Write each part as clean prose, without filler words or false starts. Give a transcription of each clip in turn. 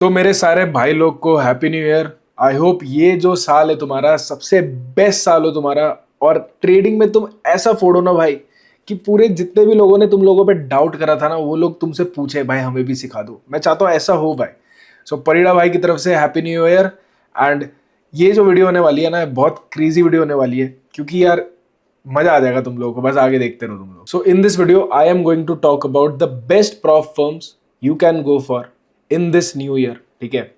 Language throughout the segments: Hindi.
तो मेरे सारे भाई लोग को happy new year. I hope ये जो साल है तुम्हारा सबसे बेस्ट साल हो तुम्हारा, और ट्रेडिंग में तुम ऐसा फोड़ो ना भाई कि पूरे जितने भी लोगों ने तुम लोगों पे डाउट करा था ना वो लोग तुमसे पूछे भाई हमें भी सिखा दो। मैं चाहता हूँ ऐसा हो भाई। सो परिड़ा भाई की तरफ से हैप्पी न्यू ईयर। एंड ये जो वीडियो होने वाली है ना बहुत क्रेजी वीडियो होने वाली है, क्योंकि यार मजा आ जाएगा तुम लोगों को, बस आगे देखते रहो तुम लोग। So in this video I am going to talk about the best prop firms you can go for in this new year. ठीक है,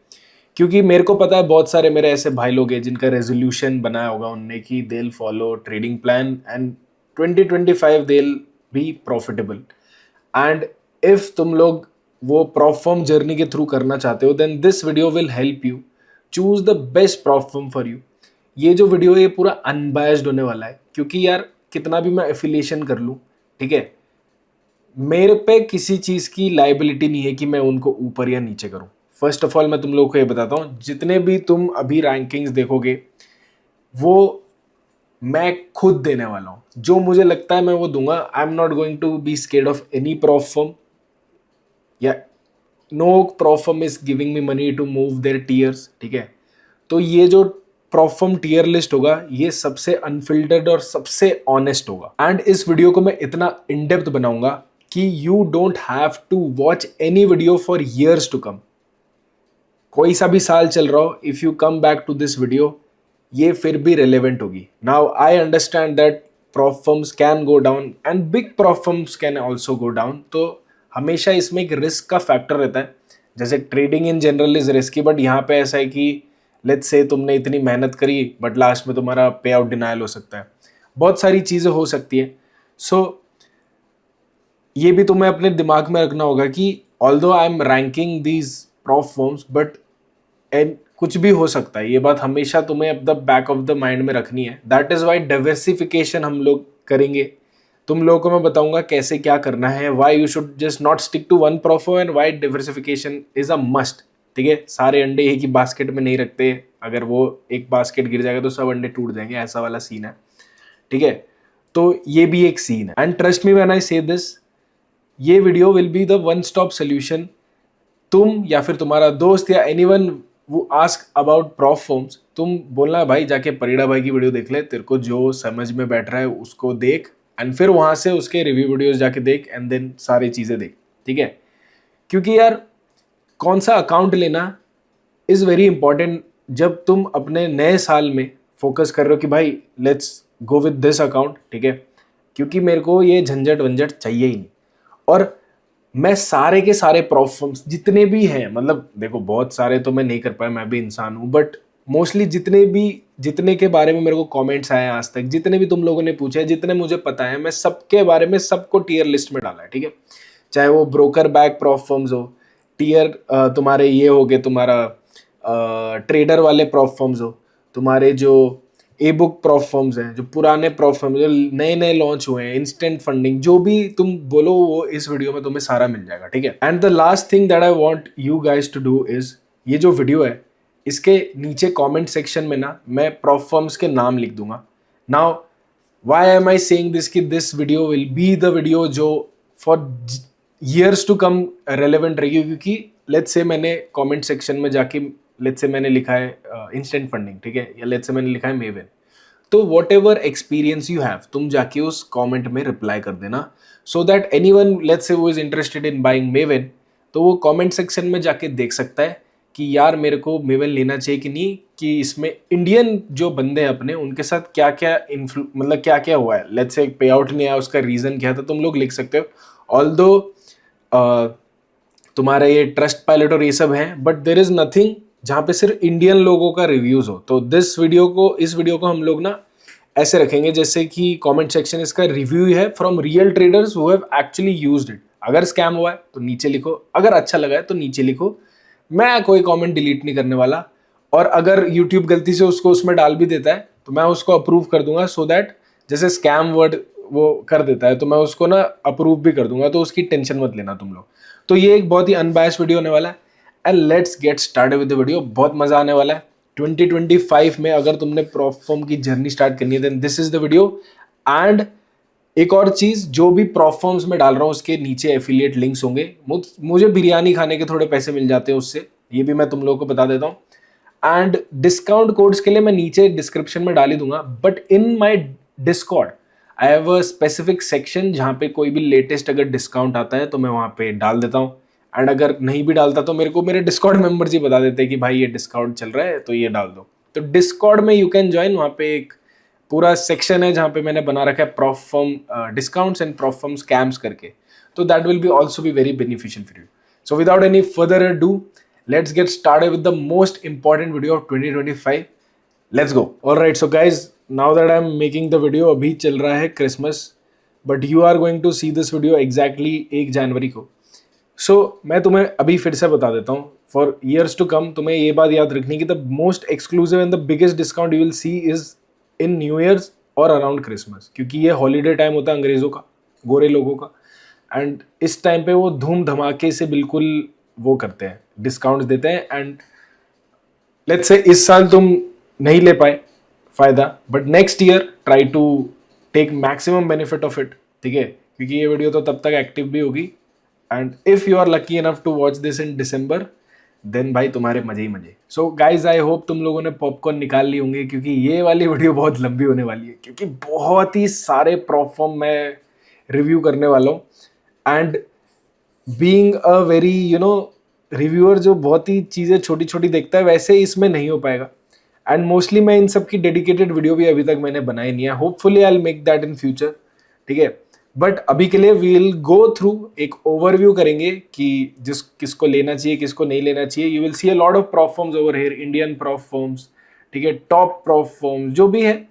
क्योंकि मेरे को पता है बहुत सारे मेरे ऐसे भाई लोग हैं जिनका रेजोल्यूशन बनाया होगा उनने कि they will follow trading plan and 2025 they will be profitable. And if तुम लोग वो प्रॉफ फर्म जर्नी के थ्रू करना चाहते हो then this video will help you choose the best prop firm for you. ये जो वीडियो है ये पूरा अनबायस्ड होने वाला है, क्योंकि यार कितना भी मैं एफिलिएशन कर लूँ, ठीक है, मेरे पे किसी चीज़ की लाइबिलिटी नहीं है कि मैं उनको ऊपर या नीचे करूं। फर्स्ट ऑफ ऑल मैं तुम लोगों को ये बताता हूँ, जितने भी तुम अभी रैंकिंग्स देखोगे वो मैं खुद देने वाला हूँ। जो मुझे लगता है मैं वो दूंगा। I am not going to be scared of any prop firm, या no prop firm is giving me money to move their tiers. ठीक है, तो ये जो प्रॉफ फर्म टीयर लिस्ट होगा ये सबसे अनफिल्टर्ड और सबसे ऑनेस्ट होगा। एंड इस वीडियो को मैं इतना इन डेप्थ बनाऊंगा कि you don't have to watch any video for years to come. कोई सा भी साल चल रहा हो, if you come back to this video ये फिर भी रेलेवेंट होगी। Now I understand that prop firms can go down and big prop firms can also go down, तो हमेशा इसमें एक रिस्क का फैक्टर रहता है। जैसे trading in general is risky, but यहाँ पे ऐसा है कि लेट्स से तुमने इतनी मेहनत करी बट लास्ट में तुम्हारा पे आउट डिनायल हो सकता है, बहुत सारी चीज़ें हो सकती है। सो ये भी तुम्हें अपने दिमाग में रखना होगा कि although I am ranking these prof firms but and कुछ भी हो सकता है। ये बात हमेशा तुम्हें अब the back of the mind में रखनी है। दैट इज वाई डाइवर्सिफिकेशन हम लोग करेंगे। तुम लोगों को मैं बताऊंगा कैसे क्या करना है, why you should just not stick to one prop and why diversification is a must. ठीक है, सारे अंडे एक ही बास्केट में नहीं रखते, अगर वो एक बास्केट गिर जाएगा तो सब अंडे टूट जाएंगे, ऐसा वाला सीन है। ठीक है, तो ये भी एक सीन है। And trust me when I से दिस, ये video will be the one stop solution. तुम या फिर तुम्हारा दोस्त या एनीवन वो आस्क अबाउट प्रॉफ फर्म्स, तुम बोलना भाई जाके परिड़ा भाई की वीडियो देख ले, तेरे को जो समझ में बैठ रहा है उसको देख एंड फिर वहां से उसके रिव्यू वीडियोस जाके देख एंड देन सारी चीजें देख। ठीक है, क्योंकि यार कौन सा अकाउंट लेना इज वेरी इंपॉर्टेंट जब तुम अपने नए साल में फोकस कर रहे हो कि भाई let's go with this account. ठीक है, क्योंकि मेरे को ये झंझट वंझट चाहिए ही नहीं। और मैं सारे के सारे प्रॉफ फर्म्स जितने भी हैं, मतलब देखो बहुत सारे तो मैं नहीं कर पाया, मैं भी इंसान हूँ, बट मोस्टली जितने के बारे में मेरे को कमेंट्स आए आज तक, जितने भी तुम लोगों ने पूछे, जितने मुझे पता है, मैं सबके बारे में सबको टीयर लिस्ट में डाला है। ठीक है, चाहे वो ब्रोकर बैक प्रॉफ फर्म्स हो, टीयर तुम्हारे ये हो गए, तुम्हारा ट्रेडर वाले प्रॉफ फर्म्स हो, तुम्हारे जो ए बुक प्रॉफ फर्म्स हैं, जो पुराने प्रॉफ फर्म्स जो नए नए लॉन्च हुए हैं, इंस्टेंट फंडिंग, जो भी तुम बोलो वो इस वीडियो में तुम्हें सारा मिल जाएगा। ठीक है, and the last thing that I want you guys to do is, ये जो वीडियो है इसके नीचे कमेंट सेक्शन में ना मैं प्रॉफ फर्म्स के नाम लिख दूंगा। Now why am I saying this कि this video will be the video जो for years to come relevant रहेगी, क्योंकि लेट्स से मैंने कमेंट सेक्शन में जाके लेट्स से मैंने लिखा है इंस्टेंट फंडिंग, ठीक है, या लेट्स से मैंने लिखा है मेवन, तो what ever experience you have तुम जाके उस कमेंट में रिप्लाई कर देना, so that anyone let's say वो is interested in buying maven, तो वो कमेंट सेक्शन में जाके देख सकता है कि यार मेरे को मेवन लेना चाहिए कि नहीं, कि इसमें इंडियन जो बंदे हैं अपने उनके साथ क्या क्या मतलब क्या क्या हुआ है, लेट्स से पे आउट नहीं आया उसका रीजन क्या था, तुम लोग लिख सकते हो। ऑल्दो तुम्हारा ये ट्रस्ट पायलट और ये सब है, बट देर इज नथिंग जहाँ पे सिर्फ इंडियन लोगों का रिव्यूज हो। तो इस वीडियो को हम लोग ना ऐसे रखेंगे जैसे कि कमेंट सेक्शन इसका रिव्यू है from real traders who have actually used it. अगर स्कैम हुआ है तो नीचे लिखो, अगर अच्छा लगा है तो नीचे लिखो, मैं कोई कमेंट डिलीट नहीं करने वाला। और अगर यूट्यूब गलती से उसको उसमें डाल भी देता है तो मैं उसको अप्रूव कर दूंगा, सो दैट जैसे स्कैम वर्ड वो कर देता है तो मैं उसको ना अप्रूव भी कर दूंगा, तो उसकी टेंशन मत लेना तुम लोग। तो ये एक बहुत ही अनबायस्ड वीडियो होने वाला है and let's get started with the video. बहुत मजा आने वाला है 2025 में। अगर तुमने प्रॉफ फर्म की जर्नी स्टार्ट करनी है then this is the video. And एक और चीज, जो भी प्रॉफ फर्म्स में डाल रहा हूँ उसके नीचे एफिलिएट लिंक्स होंगे। मुझे बिरयानी खाने के थोड़े पैसे मिल जाते हैं उससे, ये भी मैं तुम लोगों को बता देता हूँ। एंड डिस्काउंट कोड्स के लिए मैं नीचे डिस्क्रिप्शन में डाल ही दूंगा, but in my Discord I have a specific section जहाँ पे कोई भी लेटेस्ट अगर डिस्काउंट आता है तो मैं वहाँ पे डाल देता हूँ। एंड अगर नहीं भी डालता तो मेरे को मेरे डिस्कॉर्ड मेंबर्स ही बता देते हैं कि भाई ये डिस्काउंट चल रहा है तो ये डाल दो। तो डिस्कॉर्ड में यू कैन ज्वाइन, वहाँ पे एक पूरा सेक्शन है जहाँ पे मैंने बना रखा है prof firm discounts and prof firm scams करके। तो that will be also be very beneficial for you. So without any further do, let's get started with the most important video of 2025. Let's go. All right, so guys, now that I'm making the video, अभी चल रहा है Christmas, but you are going to see this video exactly 1 जनवरी को. So मैं तुम्हें अभी फिर से बता देता हूँ, for years to come तुम्हें ये बात याद रखनी कि the most exclusive and the biggest discount you will see is in New Year's और around Christmas, क्योंकि ये holiday time होता है अंग्रेज़ों का, गोरे लोगों का, एंड इस टाइम पे वो धूम धमाके से बिल्कुल वो करते हैं, डिस्काउंट्स देते हैं। एंड लेट्स से इस साल तुम नहीं ले पाए फायदा, but next year try to take maximum benefit of it, ठीक है, क्योंकि ये वीडियो तो तब तक एक्टिव भी होगी। And if you are lucky enough to watch this in December, then भाई तुम्हारे मजे ही मजे। सो गाइज आई होप तुम लोगों ने पॉपकॉर्न निकाल ली होंगे, क्योंकि ये वाली वीडियो बहुत लंबी होने वाली है, क्योंकि बहुत ही सारे प्रॉप फॉर्म मैं रिव्यू करने वाला हूँ। And being a very reviewer जो बहुत ही चीज़ें छोटी छोटी देखता है, वैसे इसमें नहीं हो पाएगा। एंड मोस्टली मैं इन सब की डेडिकेटेड वीडियो भी अभी तक मैंने बनाई नहीं है। Hopefully I will make that in future, ठीक है। बट अभी के लिए वी विल गो थ्रू एक ओवरव्यू करेंगे कि किसको लेना चाहिए, किसको नहीं लेना चाहिए। You will see a lot of prop forms over here, Indian prop forms, ठीक है, टॉप प्रॉप फॉर्म्स जो भी है,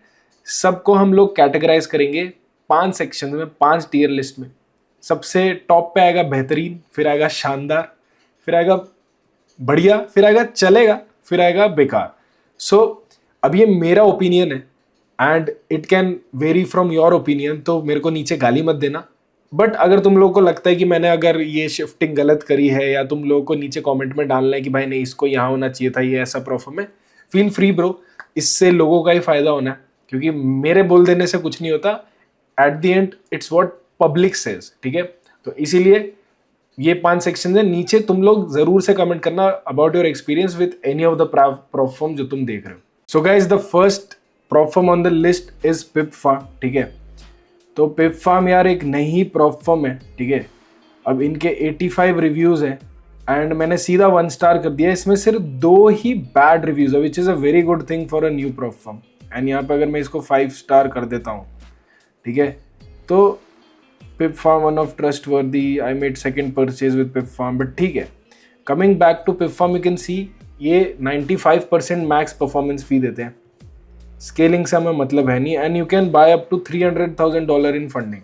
सबको हम लोग कैटेगराइज करेंगे 5 सेक्शन में, 5 टीयर लिस्ट में। सबसे टॉप पे आएगा बेहतरीन, फिर आएगा शानदार, फिर आएगा बढ़िया, फिर आएगा चलेगा, फिर आएगा बेकार। सो अब ये मेरा ओपिनियन है and it can very from your opinion, तो मेरे को नीचे गाली मत देना। बट अगर तुम लोगों को लगता है कि मैंने अगर ये शिफ्टिंग गलत करी है, या तुम लोगों को नीचे कमेंट में डालना है कि भाई नहीं इसको यहाँ होना चाहिए था, ये ऐसा परफॉर्म है, फील फ्री ब्रो, इससे लोगों का ही फायदा होना है, क्योंकि मेरे बोल देने से कुछ नहीं होता। At the end it's what public says, ठीक है। तो इसीलिए ये 5 सेक्शन है, नीचे तुम लोग जरूर से कमेंट करना about your experience with any of the prop firm जो तुम देख रहे हो। So guys the first prop firm on the list is pip farm, ठीक है। तो पिप फार्म यार एक नई प्रॉप फॉर्म है, ठीक है। अब इनके 85 रिव्यूज हैं एंड मैंने सीधा 1 स्टार कर दिया। इसमें सिर्फ 2 ही बैड रिव्यूज है, which is a very good thing for a new prop form. And यहाँ पे अगर मैं इसको 5 स्टार कर देता हूँ, ठीक है, तो Pip Farm one of trustworthy, I made second purchase with Pip Farm, but ठीक है। Coming back to Pip Farm, you can see ये 95% मैक्स परफॉर्मेंस फी देते हैं, स्केलिंग से हमें मतलब है नहीं, and you can buy up to $300,000 in funding.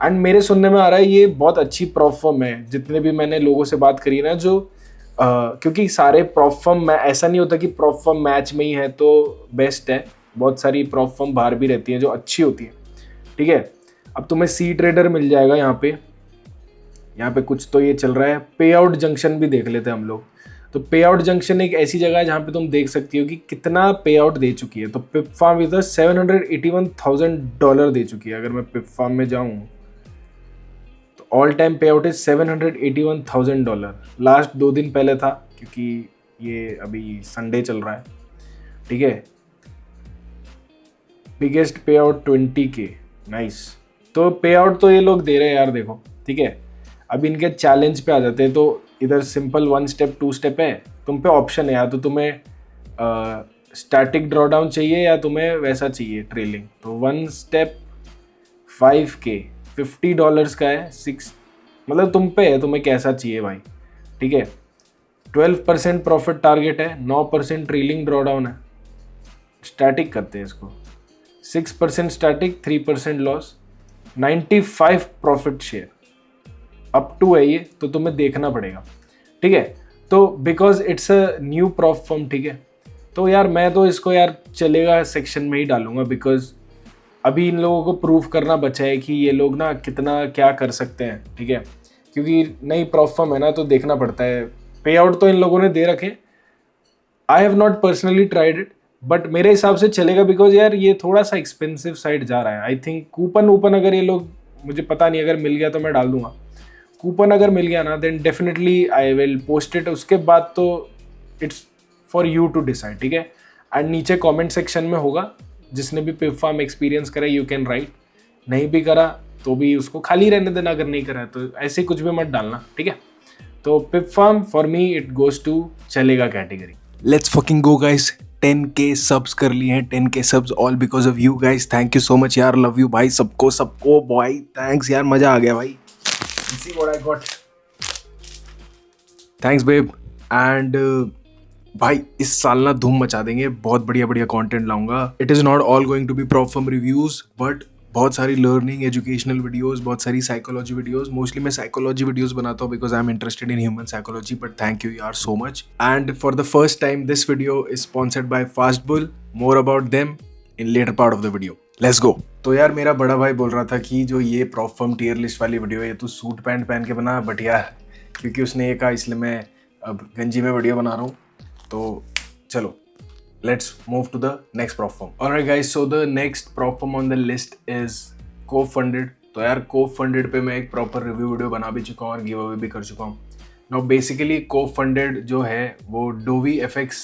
And मेरे सुनने में आ रहा है ये बहुत अच्छी प्रॉप फर्म है, जितने भी मैंने लोगों से बात करी ना, जो क्योंकि सारे प्रॉप फर्म में ऐसा नहीं होता कि प्रॉप फर्म मैच में ही है तो बेस्ट है, बहुत सारी प्रॉप फर्म बाहर भी रहती हैं जो अच्छी होती है, ठीक है। अब तुम्हें सी ट्रेडर मिल जाएगा यहाँ पे कुछ तो ये चल रहा है। पे आउट जंक्शन भी देख लेते हैं हम लोग। तो पे आउट जंक्शन एक ऐसी जगह है जहाँ पे तुम देख सकती हो कि कितना पे आउट दे चुकी है। तो पिप फार्म इधर $781,000 दे चुकी है। अगर मैं पिप फार्म में जाऊँ तो ऑल टाइम पे आउट इज $781,000। लास्ट 2 दिन पहले था, क्योंकि ये अभी संडे चल रहा है, ठीक है। बिगेस्ट पे आउट 20K, नाइस। तो पे आउट तो ये लोग दे रहे हैं यार, देखो, ठीक है। अब इनके चैलेंज पे आ जाते हैं। तो इधर सिंपल 1 स्टेप 2 स्टेप है, तुम पे ऑप्शन है, या तो तुम्हें स्टैटिक ड्रॉडाउन चाहिए या तुम्हें वैसा चाहिए ट्रेलिंग। तो 1 स्टेप 5K $50 का है, 6 मतलब तुम पे है, तुम्हें कैसा चाहिए भाई, ठीक है। 12% प्रॉफिट टारगेट है, 9% ट्रेलिंग ड्रॉडाउन है, स्टैटिक करते हैं इसको, 6% static, 3% loss, 95 profit share up to है ये, तो तुम्हें देखना पड़ेगा, ठीक है। तो because it's a new prop firm, ठीक है, तो यार मैं तो इसको यार चलेगा सेक्शन में ही डालूंगा, बिकॉज अभी इन लोगों को प्रूव करना बचा है कि ये लोग ना कितना क्या कर सकते हैं, ठीक है। क्योंकि नई प्रॉप फॉर्म है ना, तो देखना पड़ता है। पे आउट तो इन लोगों ने दे रखे, I have not personally tried it, but मेरे हिसाब से चलेगा, बिकॉज यार ये थोड़ा सा एक्सपेंसिव साइड जा रहा है। आई थिंक कूपन अगर ये लोग, मुझे पता नहीं, अगर मिल गया तो मैं डाल दूंगा। कूपन अगर मिल गया ना, then definitely I will post it. उसके बाद तो it's for you to decide, ठीक है। एंड नीचे कमेंट सेक्शन में होगा, जिसने भी पिप फार्म एक्सपीरियंस करा यू कैन राइट, नहीं भी करा तो भी उसको खाली रहने देना, अगर नहीं करा तो ऐसे कुछ भी मत डालना, ठीक है। तो Pip Farm for me it goes to चलेगा category. Let's fucking go guys, 10K subs कर लिए हैं, 10K subs all because of you guys, thank you so much यार, लव यू भाई, सबको सबको भाई, थैंक्स यार, मजा आ गया भाई। See what I got. Thanks babe. And भाई इस साल ना धूम मचा देंगे, बहुत बढ़िया बढ़िया कंटेंट लाऊंगा। It is not all going to be prop firm reviews, but बहुत सारी लर्निंग एजुकेशनल वीडियोस, बहुत सारी साइकोलॉजी वीडियोस। मोस्टली मैं साइकोलॉजी वीडियोस बनाता हूँ because I am interested in human psychology, but thank you यार so much. And for the first time this video is sponsored by Fast Bull, more about them in later part of the video, let's go. तो यार मेरा बड़ा भाई बोल रहा था कि जो ये प्रॉप फर्म टियर लिस्ट वाली वीडियो है, तू सूट पैंट पहन के बना, बट यार क्योंकि उसने ये कहा इसलिए मैं अब गंजी में वीडियो बना रहा हूँ। तो चलो let's move to the next prop firm. Alright guys, so the next prop firm on the list is co-funded. तो यार co-funded पे मैं एक प्रॉपर रिव्यू वीडियो बना भी चुका हूँ और गिव अवे भी कर चुका हूँ। Now basically co-funded जो है वो डोवी एफएक्स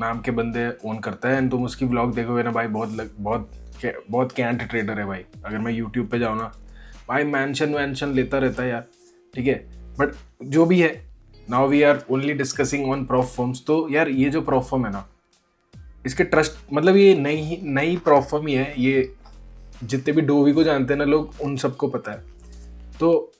नाम के बंदे ओन करता है, एंड तुम उसकी व्लॉग देखोगे ना भाई, बहुत कैंट ट्रेडर है भाई। अगर मैं यूट्यूब पे जाऊँ ना भाई, मैंशन लेता रहता है यार, ठीक है। बट जो भी है, now we are only discussing on prop firms. तो यार ये जो प्रॉप फर्म है ना, इसके ट्रस्ट मतलब ये नई प्रॉप फर्म ही है, ये जितने भी डोवी को जानते हैं ना लोग, उन सबको पता है। तो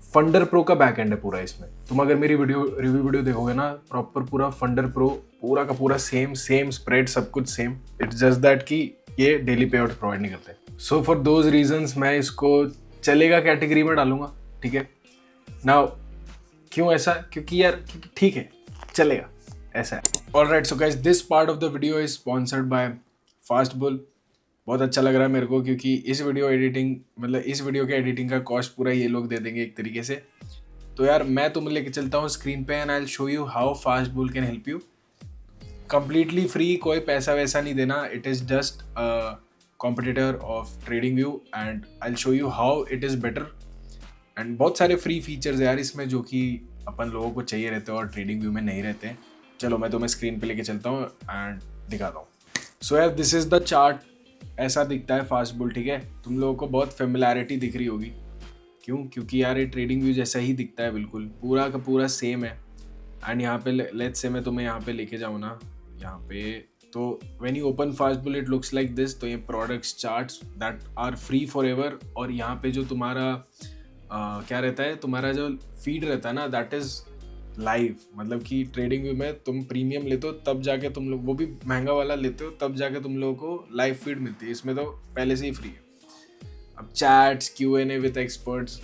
फंडर प्रो का बैक एंड है पूरा इसमें। तुम अगर मेरी रिव्यू वीडियो देखोगे ना, प्रॉपर पूरा फंडर प्रो पूरा का पूरा सेम स्प्रेड, सब कुछ सेम। इट्स जस्ट दैट कि ये डेली पे आउट प्रोवाइड नहीं करते। सो फॉर दोज रीजंस मैं इसको चलेगा कैटेगरी में डालूंगा, ठीक है। नाउ क्यों ऐसा, क्योंकि यार ठीक है, चलेगा, ऐसा है। Alright, so guys this part of the video is sponsored by Fast bull. बहुत अच्छा लग रहा है मेरे को, क्योंकि इस वीडियो के एडिटिंग का कॉस्ट पूरा ये लोग दे देंगे एक तरीके से। तो यार मैं तुम्हें लेके चलता हूँ स्क्रीन पे, and I will show you how fast bull can help you completely free, कोई पैसा वैसा नहीं देना। It is just competitor of trading view, and I will show you how it is better. And बहुत सारे फ्री फीचर्स यार इसमें जो कि अपन लोगों को चाहिए रहते हैं और ट्रेडिंग व्यू में नहीं रहते हैं। चलो मैं तुम्हें स्क्रीन पे लेके चलता हूँ एंड दिखाता हूँ। सो यार दिस इज़ द चार्ट, ऐसा दिखता है फास्ट बुल, ठीक है। तुम लोगों को बहुत फेमिलैरिटी दिख रही होगी, क्यों? क्योंकि यार ये ट्रेडिंग व्यू जैसा ही दिखता है, बिल्कुल पूरा का पूरा सेम है। एंड यहाँ पे लेट्स से मैं तुम्हें यहाँ पे लेके जाऊँ ना, यहाँ पे तो when you open fast bull it looks like this. तो ये products charts that are free forever, और यहाँ पे जो तुम्हारा क्या रहता है, तुम्हारा जो फीड रहता है ना, दैट इज़ लाइव। मतलब कि ट्रेडिंग व्यू में तुम प्रीमियम लेते हो तब जाके तुम लोग, वो भी महंगा वाला लेते हो तब जाके तुम लोगों को लाइव फीड मिलती है। इसमें तो पहले से ही फ्री है। अब चैट्स, Q&A विद एक्सपर्ट्स,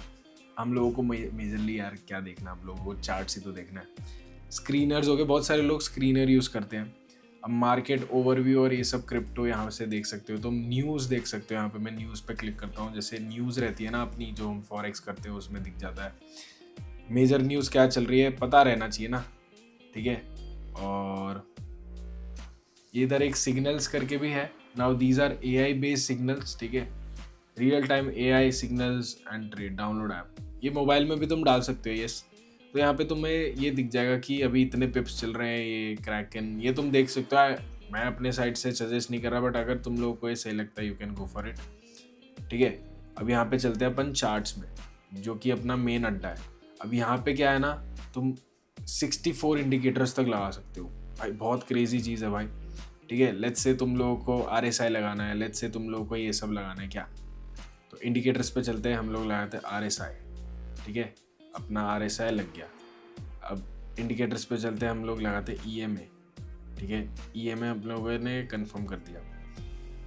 हम लोगों को मेजरली यार क्या देखना, हम लोगों को चार्ट्स ही तो देखना है। स्क्रीनर्स हो गए, बहुत सारे लोग स्क्रीनर यूज़ करते हैं। अब मार्केट ओवरव्यू और ये सब क्रिप्टो यहाँ से देख सकते हो, तुम न्यूज़ देख सकते हो। यहाँ पे मैं न्यूज़ पे क्लिक करता हूँ, जैसे न्यूज़ रहती है ना अपनी, जो हम फॉरेक्स करते हो उसमें दिख जाता है मेजर न्यूज़ क्या चल रही है, पता रहना चाहिए ना, ठीक है। और ये इधर एक सिग्नल्स करके भी है। Now these are AI based signals, ठीक है, real time AI signals and trade download app. ये मोबाइल में भी तुम डाल सकते हो, यस। तो यहाँ पे तुम्हें ये दिख जाएगा कि अभी इतने पिप्स चल रहे हैं, ये क्रैकन, ये तुम देख सकते हो। मैं अपने साइड से सजेस्ट नहीं कर रहा, बट अगर तुम लोगों को ये सही लगता है you can go for it, ठीक है। अब यहाँ पे चलते हैं अपन चार्ट्स में, जो कि अपना मेन अड्डा है। अब यहाँ पे क्या है ना, तुम 64 इंडिकेटर्स तक लगा सकते हो भाई, बहुत क्रेजी चीज़ है भाई, ठीक है। लेट्स से तुम लोगों को RSI लगाना है, लेट्स से तुम लोगों को ये सब लगाना है क्या, तो इंडिकेटर्स पे चलते हैं, हम लोग लगाते हैं RSI, ठीक है। अपना RSI लग गया। अब इंडिकेटर्स पे चलते हैं, हम लोग लगाते हैं EMA, ठीक है। EMA हम लोगों ने कंफर्म कर दिया।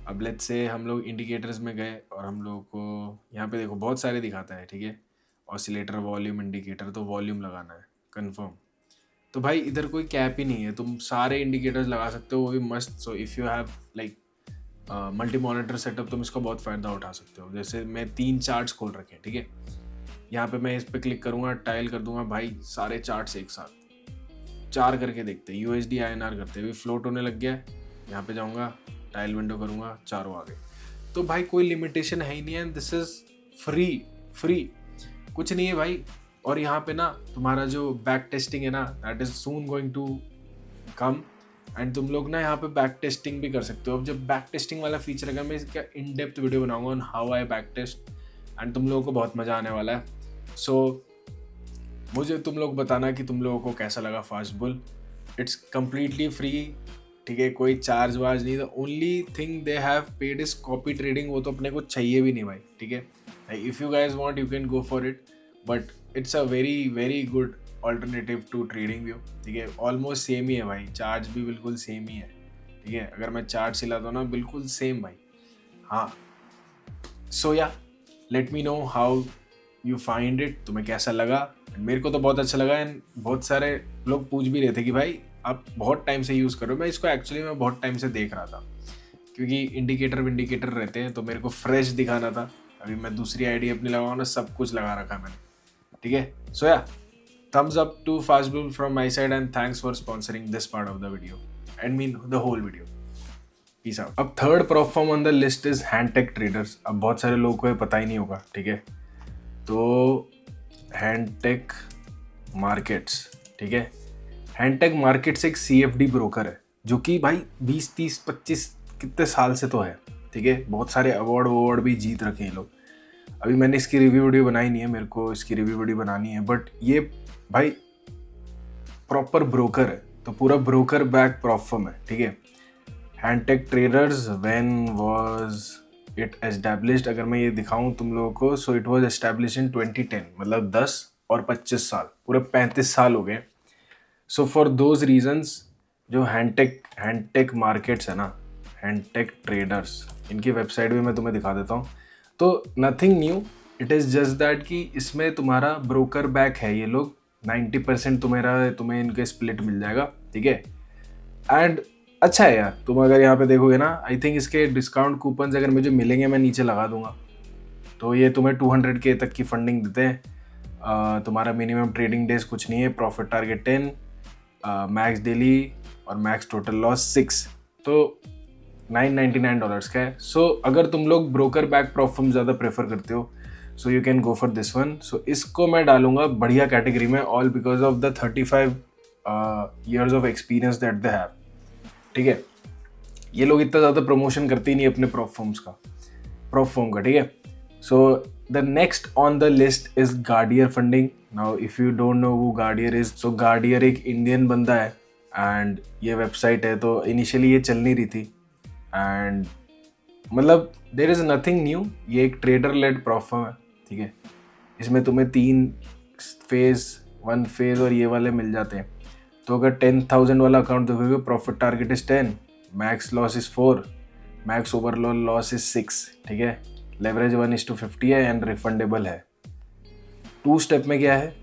अब लेट्स से हम लोग इंडिकेटर्स में गए और हम लोगों को यहाँ पे देखो बहुत सारे दिखाता है, ठीक है। ऑसिलेटर, वॉल्यूम इंडिकेटर, तो वॉल्यूम लगाना है, कंफर्म। तो भाई इधर कोई कैप ही नहीं है, तुम सारे इंडिकेटर्स लगा सकते हो, वो भी मस्त। सो if you have like multi monitor setup, तुम इसका बहुत फ़ायदा उठा सकते हो। जैसे मैं 3 चार्ट्स खोल रखे हैं, ठीक है। यहाँ पे मैं इस पर क्लिक करूँगा, टाइल कर दूंगा भाई, सारे चार्ट्स एक साथ 4 करके देखते हैं, USD INR करते हैं, अभी फ्लोट होने लग गया है। यहाँ पे जाऊँगा, टाइल विंडो करूँगा, 4 आ गए। तो भाई कोई लिमिटेशन है ही नहीं है, दिस इज़ फ्री, कुछ नहीं है भाई। और यहाँ पे ना तुम्हारा जो बैक टेस्टिंग है ना, that is soon going to come and तुम लोग ना यहाँ पे बैक टेस्टिंग भी कर सकते हो। अब जब बैक टेस्टिंग वाला फीचर है, मैं इसका इन डेप्थ वीडियो बनाऊंगा on how I back test and तुम लोगों को बहुत मज़ा आने वाला है। सो मुझे तुम लोग बताना कि तुम लोगों को कैसा लगा फास्टबुल। इट्स कम्प्लीटली फ्री, ठीक है, कोई चार्ज वार्ज नहीं। The only thing they have paid is copy trading, वो तो अपने को चाहिए भी नहीं भाई, ठीक है। If you guys want you can go for it, but it's a very very good alternative to trading view, ठीक है। ऑलमोस्ट सेम ही है भाई, चार्ज भी बिल्कुल सेम ही है, ठीक है। अगर मैं चार्ज चलाता हूँ ना, बिल्कुल सेम भाई। हाँ, सो या let me know how you find it, तुम्हें कैसा लगा। मेरे को तो बहुत अच्छा लगा एंड बहुत सारे लोग पूछ भी रहे थे कि भाई आप बहुत टाइम से यूज़ करो। मैं इसको एक्चुअली मैं बहुत टाइम से देख रहा था, क्योंकि इंडिकेटर विंडिकेटर रहते हैं, तो मेरे को फ्रेश दिखाना था। अभी मैं दूसरी आईडी अपनी लगाऊँ ना, सब कुछ लगा रखा है मैंने, ठीक है। सो या thumbs up to Fastbull from my side and thanks for sponsoring this part of the video and mean the whole video. Peace out. अब third prop firm on the list is Hantec Traders. अब बहुत सारे लोगों को ये पता ही नहीं होगा, ठीक है। तो हैंडटेक मार्केट्स, ठीक है। हैंडटेक मार्केट्स एक CFD ब्रोकर है, जो कि भाई 20 30 25 कितने साल से तो है, ठीक है। बहुत सारे अवार्ड भी जीत रखे हैं लोग। अभी मैंने इसकी रिव्यू वीडियो बनाई नहीं है, मेरे को इसकी रिव्यू वीडियो बनानी है, बट ये भाई प्रॉपर ब्रोकर है, तो पूरा ब्रोकर बैक प्रॉप फर्म है, ठीक है। Hantec Traders when was it established, अगर मैं ये दिखाऊं तुम लोगों को, so it was established in 2010, मतलब 10 और 25 साल, पूरे 35 साल हो गए। सो फॉर दोज रीजंस, जो हैंडटेक मार्केट्स है ना, हैंडटेक ट्रेडर्स, इनकी वेबसाइट भी मैं तुम्हें दिखा देता हूँ। तो nothing new, it is just that कि इसमें तुम्हारा ब्रोकर बैक है ये लोग, 90% तुम्हें इनके स्प्लिट मिल जाएगा, ठीक है। एंड अच्छा है यार, तुम अगर यहाँ पे देखोगे ना, आई थिंक इसके डिस्काउंट कूपन्स अगर मुझे मिलेंगे मैं नीचे लगा दूंगा। तो ये तुम्हें 200K तक की फंडिंग देते हैं। तुम्हारा मिनिमम ट्रेडिंग डेज कुछ नहीं है, प्रॉफिट टारगेट 10, मैक्स डेली और मैक्स टोटल लॉस 6, तो $999 का है। सो अगर तुम लोग ब्रोकर बैक प्रॉप फर्म ज़्यादा प्रेफर करते हो, so you can go for this one. So इसको मैं डालूंगा बढ़िया कैटेगरी में, all because of the 35 years of experience that they have, ठीक है। ये लोग इतना ज़्यादा प्रमोशन करते ही नहीं अपने प्रॉप फर्म का, ठीक है। So the next on the list is Gardier funding. Now if you don't know वो गार्डियर इज, सो गार्डियर एक इंडियन बंदा है एंड ये वेबसाइट है। तो इनिशियली ये चल नहीं रही थी एंड मतलब देर इज़ नथिंग न्यू, ये एक ट्रेडर लेड प्रॉप फर्म है, ठीक है। इसमें तुम्हें 3 फेज़, 1 फेज़ और ये वाले मिल जाते हैं। तो अगर 10,000 वाला अकाउंट देखोगे, profit target is 10, max loss is 4, max overall loss is 6, ठीक है। लेवरेज 1:50 है एंड रिफंडेबल है। 2 स्टेप में क्या है,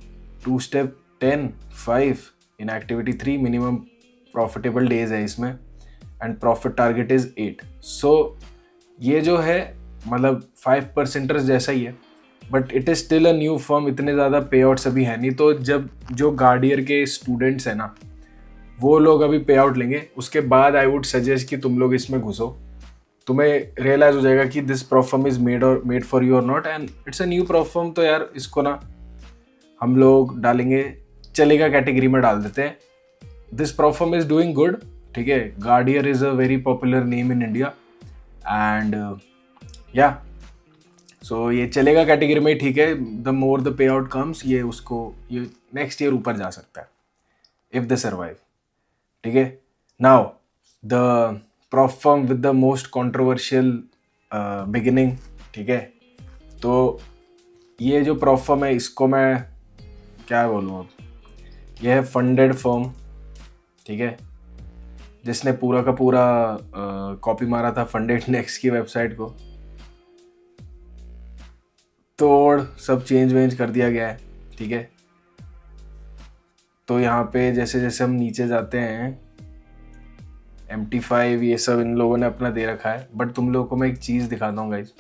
2 step 10, 5, in activity 3, minimum profitable days है इसमें एंड प्रॉफिट टारगेट इज 8। सो ये जो है मतलब 5%ers जैसा ही है, but it is still a new firm, इतने ज़्यादा पे आउट्स अभी है नहीं। तो जब जो गार्डियर के स्टूडेंट्स हैं ना, वो लोग अभी पे आउट लेंगे, उसके बाद आई वुड सजेस्ट कि तुम लोग इसमें घुसो। तुम्हें रियलाइज़ हो जाएगा कि this prop firm is made for you और not, and it's a new prop firm. तो यार इसको ना हम लोग डालेंगे, चलेगा कैटेगरी में डाल देते हैं। This prop firm is doing good, ठीक है। Gardier is a very popular name in India and या सो ये चलेगा कैटेगरी में, ठीक है। The more the pay out comes, ये नेक्स्ट ईयर ऊपर जा सकता है इफ दे सर्वाइव, ठीक है। Now the prop firm with the most controversial beginning, ठीक है। तो ये जो प्रॉप फर्म है, इसको मैं क्या बोलूँ अब, यह है फंडेड फर्म, ठीक है, जिसने पूरा का पूरा कॉपी मारा था फंडेड नेक्स की वेबसाइट को, तोड़ सब चेंज वेंज कर दिया गया है, ठीक है। तो यहाँ पे जैसे जैसे हम नीचे जाते हैं, MT5 ये सब इन लोगों ने अपना दे रखा है। बट तुम लोगों को मैं एक चीज़ दिखाता हूँ गाइज।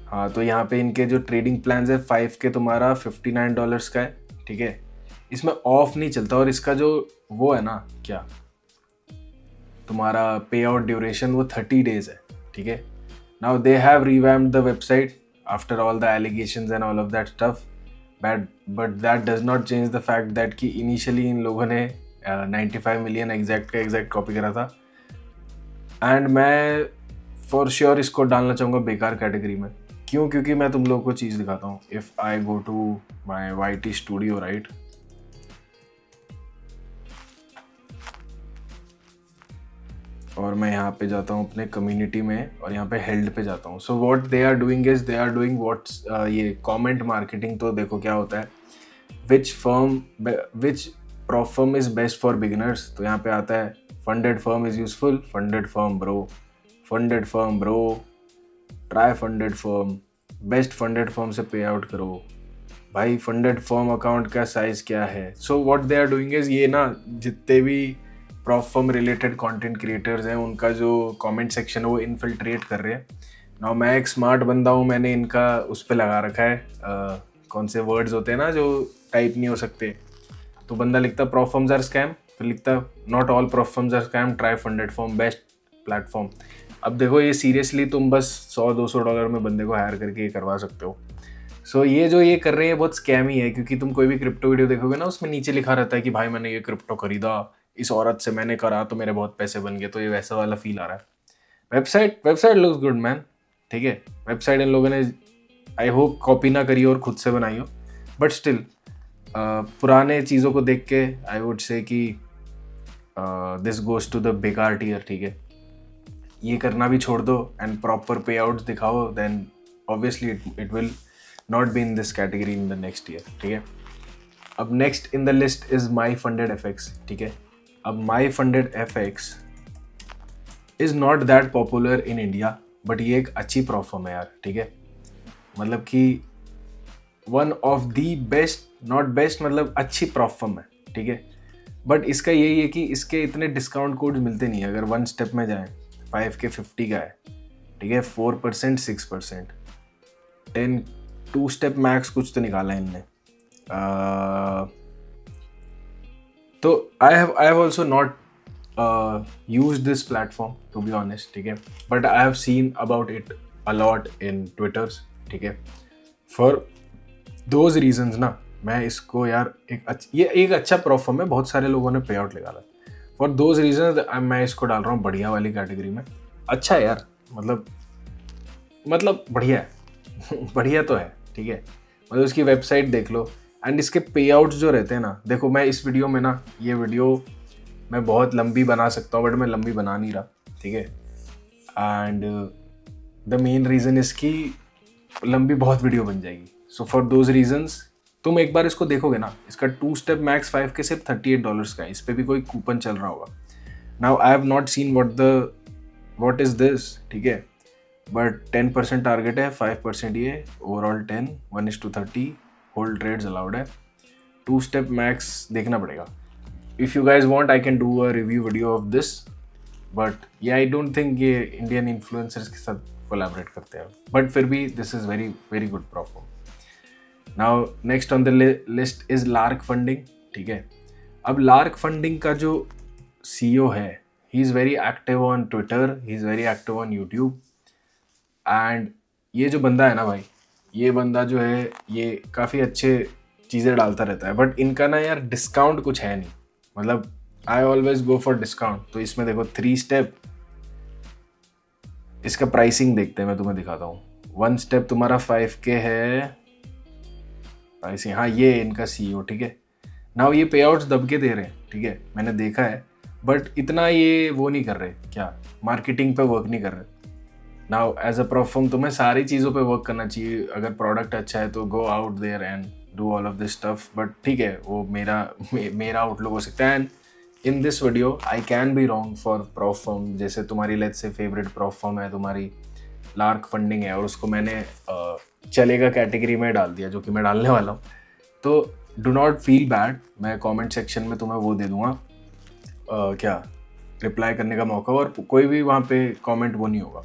हाँ, तो यहाँ पे इनके जो ट्रेडिंग प्लान्स है, 5K तुम्हारा $59 का है, ठीक है। इसमें ऑफ नहीं चलता, और इसका जो वो है ना, क्या तुम्हारा पे आउट ड्यूरेशन, वो 30 days है, ठीक है। Now they have revamped the website after all the allegations and all of that stuff, but that does not change the fact that कि इनिशियली इन लोगों ने 95 मिलियन एग्जैक्ट का एग्जैक्ट कॉपी करा था। एंड मैं फॉर श्योर इसको डालना चाहूँगा बेकार कैटेगरी में। क्यों? क्योंकि मैं तुम लोगों को चीज़ दिखाता हूँ। If I go to my YT studio right, और मैं यहाँ पे जाता हूँ अपने कम्युनिटी में और यहाँ पे हेल्ड पे जाता हूँ। So what they are doing is they are doing what's ये कमेंट मार्केटिंग। तो देखो क्या होता है, which prop firm is best for beginners. तो यहाँ पे आता है funded firm is useful, funded firm bro, funded firm bro, try funded firm, best funded firm से पे आउट करो। भाई फंडेड फर्म अकाउंट का साइज क्या है? So what they are doing is ये ना जितने भी prop firm related content creators हैं उनका जो कमेंट सेक्शन है वो इनफिल्ट्रेट कर रहे हैं। नाउ मैं एक स्मार्ट बंदा हूँ, मैंने इनका उस पर लगा रखा है कौन से वर्ड्स होते हैं ना जो टाइप नहीं हो सकते। तो बंदा लिखता प्रॉप फर्म्स आर स्कैम, फिर लिखता not all prop firms are scam, try funded firm best platform. अब देखो ये सीरियसली तुम बस $100-200 में बंदे को हायर करके ये करवा सकते हो। सो ये जो ये कर रहे हैं बहुत स्कैम ही है, क्योंकि तुम कोई भी क्रिप्टो वीडियो देखोगे ना उसमें नीचे लिखा रहता है कि भाई मैंने ये क्रिप्टो खरीदा, इस औरत से मैंने करा तो मेरे बहुत पैसे बन गए। तो ये वैसा वाला फील आ रहा है। वेबसाइट लुक्स गुड मैन, ठीक है। वेबसाइट इन लोगों ने आई होप कॉपी ना करी और खुद से बनाई हो, बट स्टिल पुराने चीज़ों को देख के आई वुड से कि दिस गोज टू द बेकार टियर, ठीक है। ये करना भी छोड़ दो एंड प्रॉपर पे आउट्स दिखाओ, then obviously it will not be in this category in the next year, ठीक है। अब next in the list is My Funded FX, ठीक है। अब My Funded FX is not that popular in India, but ये एक अच्छी प्रॉप फर्म है यार, ठीक है। मतलब कि one of the best, not best, मतलब अच्छी प्रॉप फर्म है, ठीक है। बट इसका यही है कि इसके इतने डिस्काउंट कोड्स मिलते नहीं है। अगर 1 स्टेप में जाएं 5K 50 का है, ठीक है, 4% 6%, 10 2 स्टेप मैक्स कुछ तो निकाला है इनने। तो I have also not use this platform to be honest, ठीक है। But I have seen about it a lot in twitters, ठीक है। फॉर दोज रीजन्स ना मैं इसको यार ये एक अच्छा परफॉर्म है, बहुत सारे लोगों ने पे आउट निकाला। फॉर दोज रीजन्स मैं इसको डाल रहा हूँ बढ़िया वाली कैटेगरी में। अच्छा है यार, मतलब बढ़िया है बढ़िया तो है, ठीक है। मतलब उसकी वेबसाइट देख लो एंड इसके पे आउट्स जो रहते हैं ना, देखो मैं इस वीडियो में ना, ये वीडियो मैं बहुत लंबी बना सकता हूँ बट मैं लंबी बना नहीं रहा, ठीक है। एंड द मेन रीज़न इसकी लंबी बहुत वीडियो बन जाएगी। सो फॉर दोज रीजन्स तुम एक बार इसको देखोगे ना, इसका 2 स्टेप मैक्स 5K सिर्फ $38 का है। इस पर भी कोई कूपन चल रहा होगा। Now I have not seen what is this, ठीक है। बट 10% टारगेट है, 5% ये, ओवरऑल 10, 1:30, होल्ड ट्रेड्स अलाउड है। 2 स्टेप मैक्स देखना पड़ेगा। If you guys want I can do a review video of this, but ये आई डोंट थिंक ये इंडियन इन्फ्लुएंसर्स के साथ कोलैबोरेट करते हैं, बट फिर भी this is very very good perform. Now next on the list is lark funding, ठीक है। अब लार्क फंडिंग का जो CEO है, he is very active on Twitter, he is very active on YouTube. And ये जो बंदा है ना भाई, ये बंदा जो है ये काफ़ी अच्छे चीज़ें डालता रहता है, बट इनका ना यार डिस्काउंट कुछ है नहीं। मतलब I always go for discount. तो इसमें देखो 3 स्टेप, इसका प्राइसिंग देखते हैं, मैं तुम्हें दिखाता हूँ। 1 स्टेप तुम्हारा 5K है प्राइसिंग, हाँ ये इनका CEO, ठीक है। नाउ ये पे आउट्स दब के दे रहे हैं, ठीक है, मैंने देखा है, बट इतना ये वो नहीं कर रहे, क्या मार्केटिंग पे वर्क नहीं कर रहे। नाउ एज अ परफॉर्म तुम्हें सारी चीज़ों पे वर्क करना चाहिए। अगर प्रोडक्ट अच्छा है तो go out there and do all of this stuff, but ठीक है वो मेरा आउटलुक हो सकता है। And in this video I can be wrong for perform. जैसे तुम्हारी लेट्स से फेवरेट परफॉर्म है तुम्हारी लार्क फंडिंग है और उसको मैंने चलेगा कैटेगरी में डाल दिया, जो कि मैं डालने वाला हूँ। तो डू नॉट फील बैड, मैं कमेंट सेक्शन में तुम्हें वो दे दूँगा क्या रिप्लाई करने का मौका, और कोई भी वहाँ पे कमेंट वो नहीं होगा,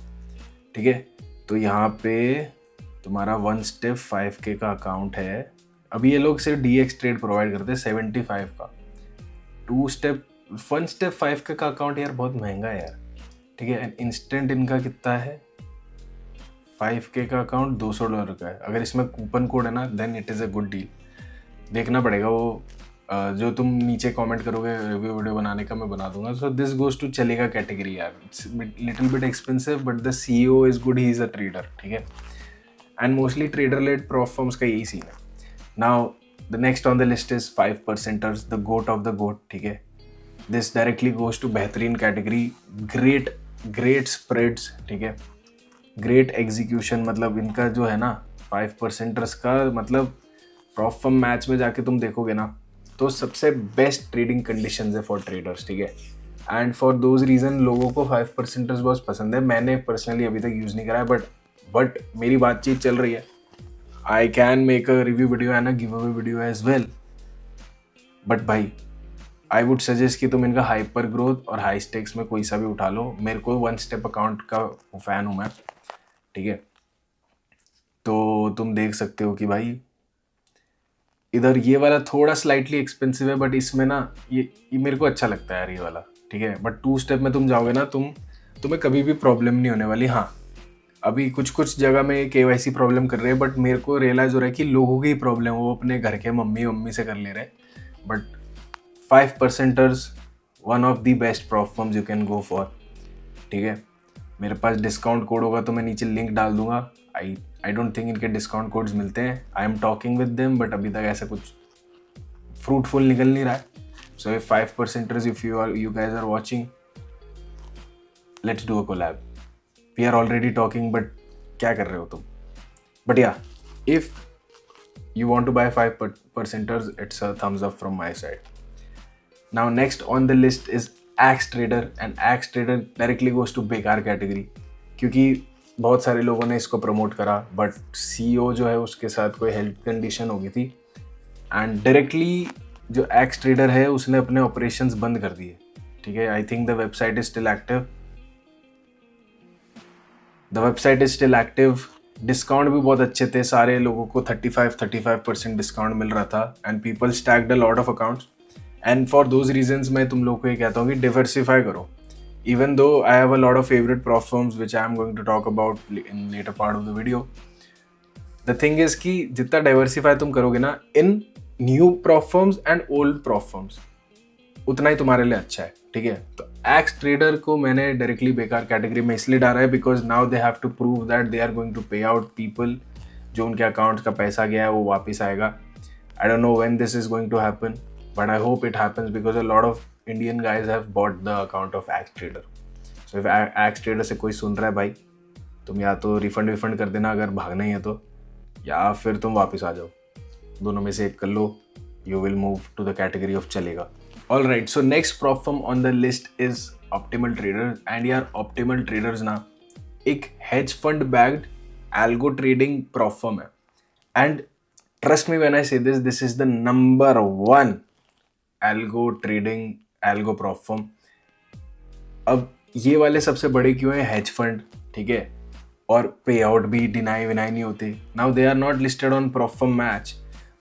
ठीक है। तो यहाँ पे तुम्हारा 1 स्टेप 5K का अकाउंट है। अभी ये लोग सिर्फ DX ट्रेड प्रोवाइड करते हैं 75 का। 1 स्टेप 5K का अकाउंट यार बहुत महंगा है यार, ठीक है। इंस्टेंट इनका कितना है? 5K का अकाउंट $200 का है। अगर इसमें कूपन कोड है ना, then it is a good deal. देखना पड़ेगा वो जो तुम नीचे कमेंट करोगे रिव्यू वीडियो बनाने का मैं बना दूंगा. सो दिस गोज टू चलेगा कैटेगरी यार. It's little bit expensive but the CEO is good, he is a trader. ठीक है. And mostly trader led prop firms का यही सीन है. Now the next on the list is 5%ers, the GOAT of the GOAT. ठीक है. दिस डायरेक्टली गोज टू बेहतरीन कैटेगरी. Great spreads. ठीक है. Great execution. मतलब इनका जो है ना 5%ers का मतलब प्रॉप फर्म मैच में जाके तुम देखोगे ना तो सबसे बेस्ट ट्रेडिंग कंडीशंस है फॉर ट्रेडर्स. ठीक है. एंड फॉर दोज रीज़न लोगों को 5%ers बहुत पसंद है. मैंने पर्सनली अभी तक यूज़ नहीं करा है बट मेरी बातचीत चल रही है. I can make a review video and a giveaway video as well. But भाई आई वुड सजेस्ट कि तुम इनका हाइपर ग्रोथ और हाई स्टेक्स में कोई सा भी उठा लो. मेरे को वन स्टेप अकाउंट का फ़ैन हूँ मैं. ठीक है. तो तुम देख सकते हो कि भाई इधर ये वाला थोड़ा स्लाइटली एक्सपेंसिव है बट इसमें ना ये मेरे को अच्छा लगता है यार ये वाला. ठीक है. बट 2 स्टेप में तुम जाओगे ना तुम्हें कभी भी प्रॉब्लम नहीं होने वाली. हाँ अभी कुछ जगह में KYC प्रॉब्लम कर रहे हैं बट मेरे को रियलाइज़ हो रहा है कि लोगों की प्रॉब्लम वो अपने घर के मम्मी से कर ले रहे हैं. But 5%ers one of the best prop firms you can go for. ठीक है. मेरे पास डिस्काउंट कोड होगा तो मैं नीचे लिंक डाल दूंगा. आई डोंट थिंक इनके डिस्काउंट कोड्स मिलते हैं. I am talking with them but अभी तक ऐसा कुछ फ्रूटफुल निकल नहीं रहा है. So if 5%ers if you guys are watching, let's do a collab. We are already talking but क्या कर रहे हो तुम. But yeah, if you want to buy 5%ers, it's a thumbs up from my side. Now next on the list is Axe Trader, and Axe Trader directly goes to बेकार कैटेगरी क्योंकि बहुत सारे लोगों ने इसको प्रमोट करा बट CEO जो है उसके साथ कोई हेल्थ कंडीशन हो गई थी एंड डायरेक्टली जो Axe Trader है उसने अपने ऑपरेशंस बंद कर दिए. ठीक है. I think the website is still active. Discount भी बहुत अच्छे थे. सारे लोगों को 35% डिस्काउंट मिल रहा था and people stacked a lot of accounts. And for those reasons मैं तुम लोग को ये कहता हूँ कि डिवर्सिफाई करो. Even though I have a lot of favourite prop firms which I am going to talk about in later part of the video. The thing is कि जितना डाइवर्सिफाई तुम करोगे ना in new prop firms and old prop firms उतना ही तुम्हारे लिए अच्छा है. ठीक है. तो एक्स ट्रेडर को मैंने डायरेक्टली बेकार कैटेगरी में इसलिए डाला है because now they have to prove that they are going to pay out people. जो उनके अकाउंट्स का पैसा गया है वो वापस आएगा. I don't know when this is going to happen but I hope it happens because a lot of Indian guys have bought the account of Axe Trader. So if Axe Trader से कोई सुन रहा है भाई तुम या तो रिफंड कर देना अगर भागना ही है तो, या फिर तुम वापस आ जाओ. दोनों में से एक कर लो. You will move to the category of चलेगा. Alright, so next prop firm on the list is Optimal Trader. And यार Optimal Traders ना एक hedge fund backed algo trading prop firm है. And trust me when I say this, this is the number one algo trading algo prop firm. अब ये वाले सबसे बड़े क्यों हैं? Hedge fund. ठीक है. और पे आउट भी डिनाई विनाई नहीं होते. Now they are not listed on prop firm match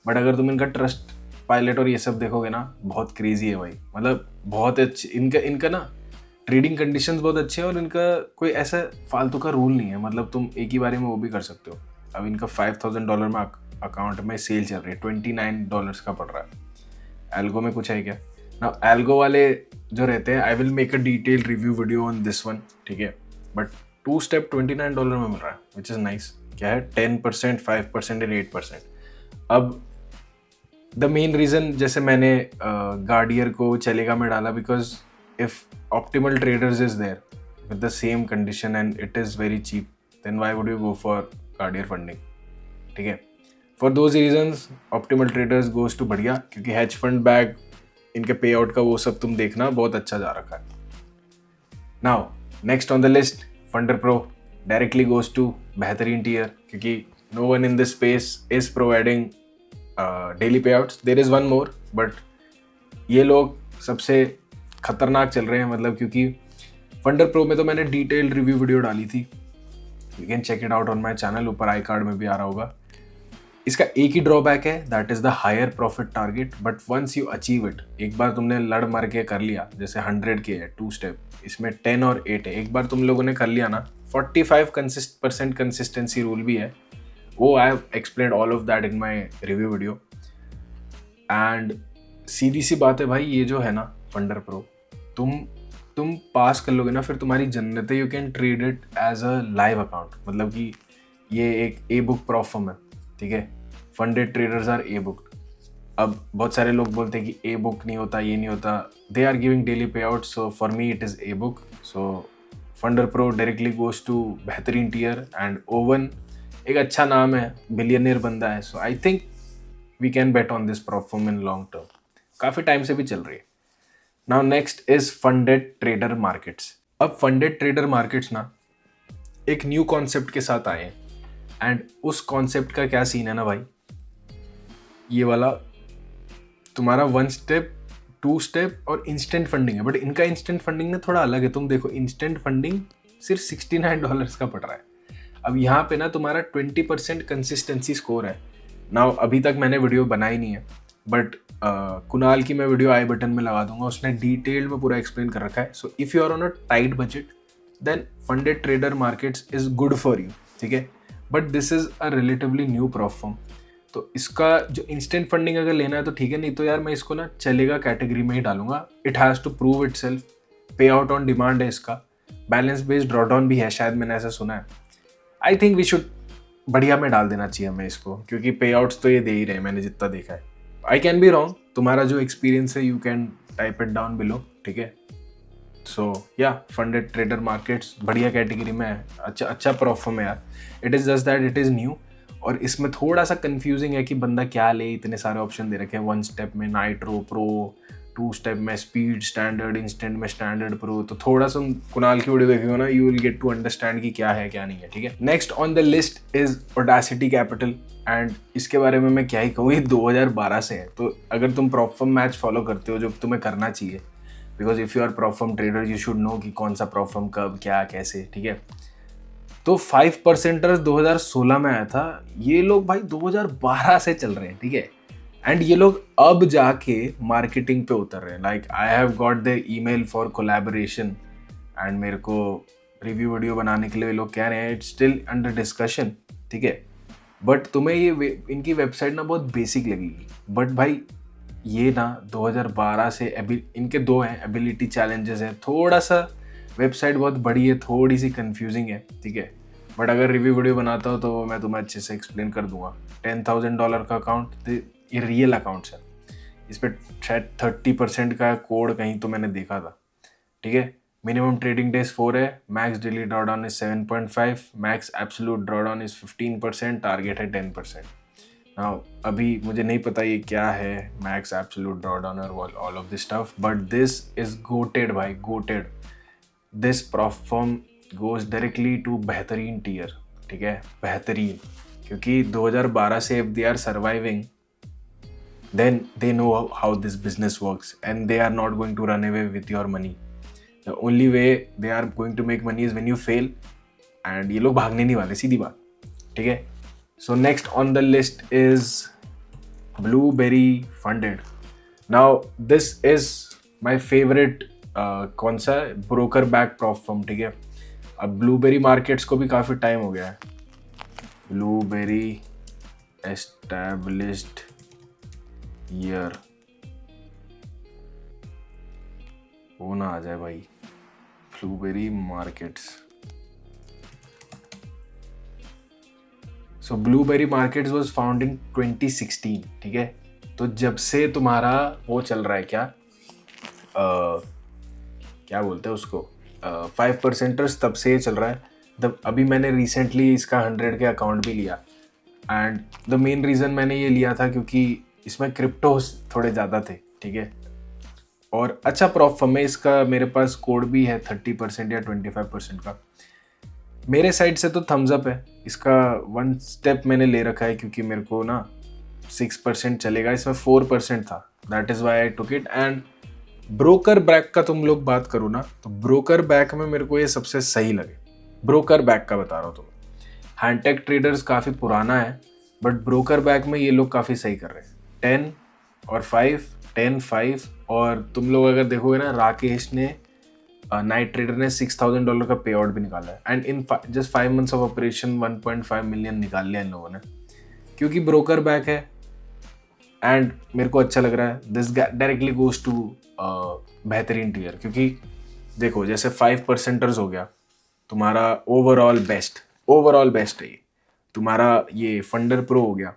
but अगर तुम इनका ट्रस्ट पायलट और ये सब देखोगे ना बहुत क्रेजी है भाई. मतलब बहुत अच्छे इनका ना ट्रेडिंग कंडीशंस बहुत अच्छे हैं और इनका कोई ऐसा फालतू का रूल नहीं है. मतलब तुम एक ही बारे में वो भी कर सकते हो. अब इनका $5,000 में अकाउंट में सेल चल रही है. $29 का पड़ रहा है. एल्गो में कुछ है क्या? ना एल्गो वाले जो रहते हैं I will make a detail review video on this one. ठीक है. बट 2 स्टेप $29 में मिल रहा है विच इज़ नाइस. क्या है 10%, 5% एंड 8%. अब द मेन रीज़न जैसे मैंने गार्डियर को चलेगा में डाला because if Optimal Traders is there with the same condition and it is very cheap then why would you go for Gardier funding. ठीक है. For those reasons Optimal Traders goes to बढ़िया क्योंकि हेज फंड बैग इनके पे आउट का वो सब तुम देखना बहुत अच्छा जा रखा है. Now next on the list Funder Pro directly goes to बेहतरीन टीयर क्योंकि no one in this space is providing daily pay outs. There is one more but ये लोग सबसे खतरनाक चल रहे हैं. मतलब क्योंकि फंडर प्रो में तो मैंने डिटेल्ड रिव्यू वीडियो डाली थी. You can check it out on my channel. ऊपर आई कार्ड में भी आ रहा होगा. इसका एक ही ड्रॉबैक है that is the higher profit target. But once you achieve it एक बार तुमने लड़ मर के कर लिया जैसे 100 के है 2 स्टेप इसमें 10 और 8 है. एक बार तुम लोगों ने कर लिया ना 45% कंसिस्टेंसी रूल भी है. वो I have explained all of that in my review video. And सीधी सी बात है भाई, ये जो है ना फंडर प्रो, तुम पास कर लोगे ना, फिर तुम्हारी जन्नत है। You can trade it as a live account, मतलब कि ये एक ए बुक प्लेटफॉर्म है, ठीक है। Funded traders are A book. अब बहुत सारे लोग बोलते हैं कि ए बुक नहीं होता, ये नहीं होता। They are giving daily pay out, so for me it is a book. So Funder Pro directly goes to बेहतरीन टीयर, एंड ओवन एक अच्छा नाम है, बिलियनियर बंदा है। So I think we can bet on this platform in long term. काफ़ी टाइम से भी चल रही है। Now next is Funded trader Markets. अब फंडेड ट्रेडर मार्केट्स ना एक न्यू कॉन्सेप्ट के साथ आए हैं, एंड उस कॉन्सेप्ट का क्या सीन है ना भाई, ये वाला तुम्हारा 1 स्टेप 2 स्टेप और इंस्टेंट फंडिंग है। बट इनका इंस्टेंट फंडिंग ना थोड़ा अलग है। तुम देखो, इंस्टेंट फंडिंग सिर्फ $69 का पड़ रहा है। अब यहाँ पे ना तुम्हारा 20% कंसिस्टेंसी स्कोर है। नाउ अभी तक मैंने वीडियो बनाई नहीं है, बट कुणाल की मैं वीडियो आई बटन में लगा दूंगा, उसने डिटेल में पूरा एक्सप्लेन कर रखा है। So if you are on a tight budget, then funded trader markets is good for you, ठीक है। But this is a relatively new platform. तो इसका जो इंस्टेंट फंडिंग अगर लेना है तो ठीक है, नहीं तो यार मैं इसको ना चलेगा कैटेगरी में ही डालूंगा। It has to prove itself. Pay out on demand है इसका, बैलेंस बेस्ड ड्रॉडाउन भी है, शायद मैंने ऐसा सुना है। आई थिंक वी शुड बढ़िया में डाल देना चाहिए हमें इसको, क्योंकि पे आउट्स तो ये दे ही रहे हैं मैंने जितना देखा है। आई कैन बी रॉन्ग, तुम्हारा जो एक्सपीरियंस है you can type it down below, ठीक है। सो या फंडेड ट्रेडर मार्केट्स बढ़िया कैटेगरी में है, अच्छा प्लेटफॉर्म है यार। It is just that it is new, और इसमें थोड़ा सा कंफ्यूजिंग है कि बंदा क्या ले। इतने सारे ऑप्शन दे रखे हैं, 1 स्टेप में नाइट्रो प्रो, 2 स्टेप में स्पीड स्टैंडर्ड, इंस्टेंट में स्टैंडर्ड प्रो। तो थोड़ा सा कुणाल की वीडियो देखिएगा ना, you will get to understand कि क्या है क्या नहीं है, ठीक है। Next on the list is audacity capital, and इसके बारे में मैं क्या ही कहूँ, ये 2012 से है। तो अगर तुम प्लेटफॉर्म मैच फॉलो करते हो, जो तुम्हें करना चाहिए, because if you are platform trader you should know कि कौन सा प्लेटफॉर्म कब क्या कैसे, ठीक है। तो 5% 2016 में आया था। ये लोग भाई 2012 से चल रहे हैं, ठीक है। एंड ये लोग अब जाके मार्केटिंग पे उतर रहे हैं। Like I have got the email for collaboration, and मेरे को रिव्यू वीडियो बनाने के लिए लोग कह रहे हैं इट्स स्टिल अंडर डिस्कशन, ठीक है। बट तुम्हें ये इनकी वेबसाइट ना बहुत बेसिक लगेगी, बट भाई ये ना 2012 से इनके 2 हैं, एबिलिटी चैलेंजेस है, थोड़ा सा वेबसाइट बहुत बड़ी है, थोड़ी सी कंफ्यूजिंग है, ठीक है। बट अगर रिव्यू वीडियो बनाता हूँ तो मैं तुम्हें अच्छे से एक्सप्लेन कर दूंगा। $10,000 का अकाउंट, ये रियल अकाउंट्स है। इस पर शायद 30% का कोड कहीं तो मैंने देखा था, ठीक है। मिनिमम ट्रेडिंग डेज 4 है, max daily drawdown is 7.5, max absolute drawdown is 15%, target है 10%। नाउ अभी मुझे नहीं पता ये क्या है मैक्स एब्सोल्यूट ड्रॉडाउन और all of this stuff, but this is goated भाई, goated. This platform goes directly to बेहतरीन टीयर, ठीक है, बेहतरीन। क्योंकि 2012 से if they are surviving, then they know how this business works, and they are not going to run away with your money. The only way they are going to make money is when you fail, and ये लोग भागने नहीं वाले, सीधी बात, ठीक है। So next on the list is Blueberry Funded. Now this is my favorite कौन सा ब्रोकर बैक प्लेटफॉर्म, ठीक है। अब ब्लूबेरी मार्केट्स को भी काफ़ी टाइम हो गया है। ब्लूबेरी एस्टैब्लिश्ड ईयर, वो ना आ जाए भाई, blueberry markets. So blueberry markets was found in 2016, ठीक है। तो जब से तुम्हारा वो चल रहा है, क्या बोलते हैं उसको, 5%ers, तब से चल रहा है। अभी मैंने रिसेंटली इसका 100 के अकाउंट भी लिया, एंड द मेन रीज़न मैंने ये लिया था क्योंकि इसमें क्रिप्टोस थोड़े ज़्यादा थे, ठीक है। और अच्छा प्लेटफॉर्म है इसका, मेरे पास कोड भी है 30% या 25% का। मेरे साइड से तो थम्स अप है। इसका 1 स्टेप मैंने ले रखा है क्योंकि मेरे को ना 6% चलेगा, इसमें 4% था, that is why I took it. And broker back का तुम लोग बात करो ना, तो ब्रोकर बैक में मेरे को ये सबसे सही लगे। ब्रोकर बैक का बता रहा हूँ तुम्हें। हैंडटेक ट्रेडर्स काफ़ी पुराना है, बट ब्रोकर बैक में ये लोग काफ़ी सही कर रहे हैं। 10 और 5, 10, 5, और तुम लोग अगर देखोगे ना, राकेश ने नाइट ट्रेडर ने $6,000 का पे आउट भी निकाला है, and in just 5 months of operation 1.5 million निकाल लिया इन लोगों ने, क्योंकि ब्रोकर बैक है। एंड मेरे को अच्छा लग रहा है, दिस डायरेक्टली गोज टू बेहतरीन टीयर, क्योंकि देखो जैसे 5%ers हो गया तुम्हारा, ओवरऑल बेस्ट है ये तुम्हारा। ये फंडर प्रो हो गया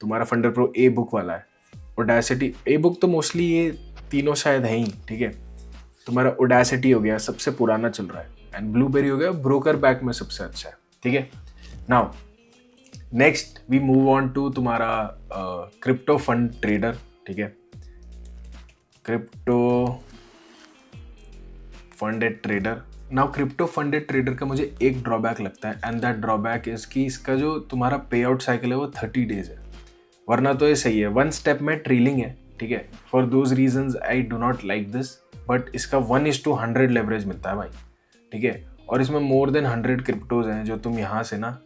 तुम्हारा, फंडर प्रो ए बुक वाला है। ओडेसिटी ए बुक तो मोस्टली ये तीनों शायद है ही, ठीक है। तुम्हारा ओडेसिटी हो गया, सबसे पुराना चल रहा है, एंड ब्लूबेरी हो गया ब्रोकर बैक में सबसे अच्छा है, ठीक है। Now next we move on to तुम्हारा क्रिप्टो फंड ट्रेडर, ठीक है। Crypto funded trader. Now crypto funded trader का मुझे एक ड्रॉबैक लगता है, एंड दैट ड्रॉबैक इज कि इसका जो तुम्हारा पे आउट साइकिल है वो 30 डेज है, वरना तो ये सही है। 1 स्टेप में ट्रेलिंग है, ठीक है। For those reasons I do not like this, but इसका 1:100 लेवरेज मिलता है भाई, ठीक है। और इसमें मोर देन 100 क्रिप्टोज हैं जो तुम यहाँ से ना,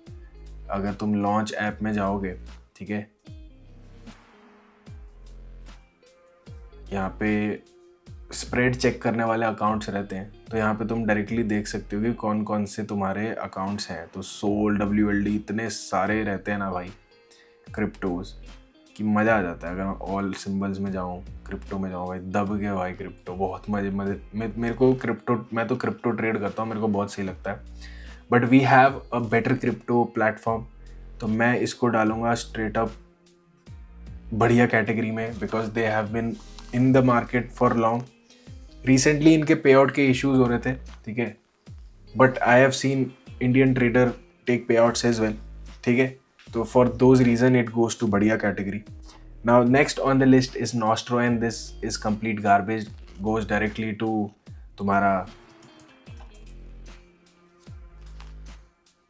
अगर तुम लॉन्च ऐप में जाओगे, ठीक है, यहाँ पे स्प्रेड चेक करने वाले अकाउंट्स रहते हैं, तो यहाँ पे तुम डायरेक्टली देख सकते हो कि कौन कौन से तुम्हारे अकाउंट्स हैं। तो सोल, WLD, इतने सारे रहते हैं ना भाई क्रिप्टोज, कि मज़ा आ जाता है। अगर मैं ऑल सिंबल्स में जाऊँ, क्रिप्टो में जाऊँ भाई, दब के भाई क्रिप्टो बहुत मजे मेरे को क्रिप्टो, मैं तो क्रिप्टो ट्रेड करता हूँ, मेरे को बहुत सही लगता है। But we have a better crypto platform, तो मैं इसको डालूंगा स्ट्रेट अप बढ़िया कैटेगरी में, because they have been in the market for long. Recently इनके पे आउट के इश्यूज हो रहे थे, ठीक है, but I have seen Indian trader take pay outs as well, ठीक है। तो for those reason it goes to बढ़िया category. Now next on the list is Nostro, and this is complete garbage, goes directly to तुम्हारा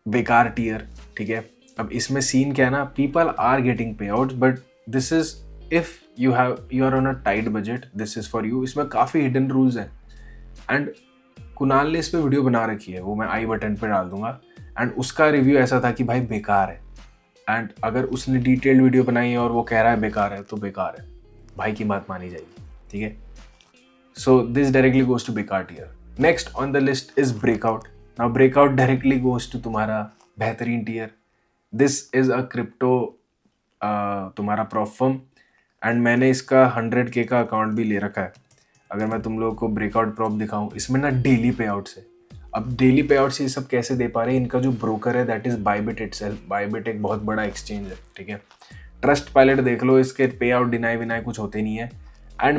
बेकार टीयर, ठीक है। अब इसमें सीन क्या है ना, people are getting pay out, but this is if you are on a tight budget, this is for you. इसमें काफ़ी हिडन रूल्स हैं, एंड कुणाल ने इस पर वीडियो बना रखी है, वो मैं आई बटन पे डाल दूंगा। एंड उसका रिव्यू ऐसा था कि भाई बेकार है, एंड अगर उसने डिटेल्ड वीडियो बनाई है और वो कह रहा है बेकार है, तो बेकार है, भाई की बात मानी जाएगी, ठीक है। So this directly goes to बेकार tier. Next on the list is breakout. नाउ ब्रेकआउट डायरेक्टली गोज टू तुम्हारा बेहतरीन tier. This is a crypto तुम्हारा प्रॉप फर्म, एंड मैंने इसका 100K का अकाउंट भी ले रखा है। अगर मैं तुम लोगों को ब्रेकआउट प्रॉप दिखाऊं, इसमें ना डेली पे आउट्स है। अब डेली पे आउट्स ये सब कैसे दे पा रहे हैं, इनका जो ब्रोकर है that is Bybit itself. Bybit एक बहुत बड़ा एक्सचेंज है, ठीक है। ट्रस्ट पायलट देख लो, इसके पे आउट डिनाई विनाई कुछ होते नहीं है। एंड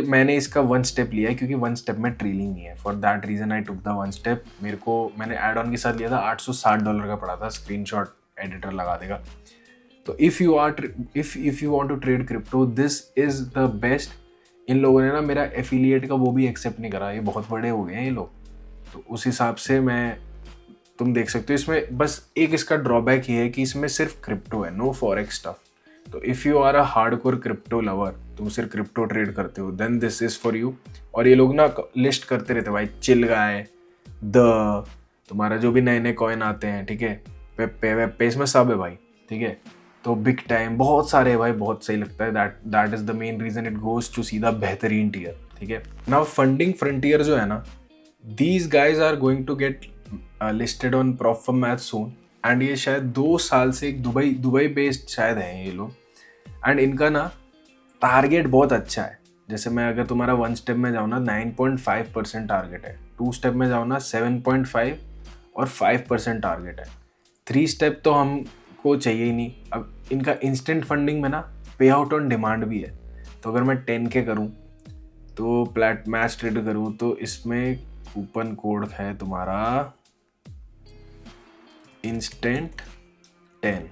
मैंने इसका 1 स्टेप लिया है, क्योंकि 1 स्टेप में ट्रेलिंग नहीं है। For that reason I took the 1 step. मैंने एड ऑन के साथ लिया था, $860 का पड़ा था, स्क्रीनशॉट एडिटर लगा देगा। तो if you want to trade crypto, this is the best. इन लोगों ने ना मेरा एफिलिएट का वो भी एक्सेप्ट नहीं करा, ये बहुत बड़े हो गए हैं ये लोग, तो उस हिसाब से तुम देख सकते हो। इसमें बस एक इसका ड्रॉबैक ये है कि इसमें सिर्फ क्रिप्टो है, नो फॉरेक्स स्टफ। तो if you are a hardcore crypto lover, तुम सिर्फ क्रिप्टो ट्रेड करते हो, then this is for you. और ये लोग ना लिस्ट करते रहते भाई, चिल गाय, तुम्हारा जो भी नए नए कॉइन आते हैं, ठीक है, पे इसमें सब है भाई, ठीक है। तो बिग टाइम बहुत सारे है भाई, बहुत सही लगता है। That is the main reason it goes to सीधा बेहतरीन टीयर, ठीक है। नाउ फंडिंग फ्रंटियर जो है ना, these guys are going to get listed on prop firm match soon, and ये शायद 2 साल से एक दुबई बेस्ड शायद हैं ये लोग। एंड इनका ना टारगेट बहुत अच्छा है। जैसे मैं अगर तुम्हारा 1 स्टेप में जाऊँ ना, 9.5% टारगेट है, 2 स्टेप में जाऊँ ना 7.5 और 5% टारगेट है, 3 स्टेप तो हमको चाहिए ही नहीं। अब इनका इंस्टेंट फंडिंग में ना पे आउट ऑन डिमांड भी है। तो अगर मैं 10K करूँ, तो मैच ट्रेड करूँ, तो इसमें कूपन कोड है तुम्हारा इंस्टेंट 10।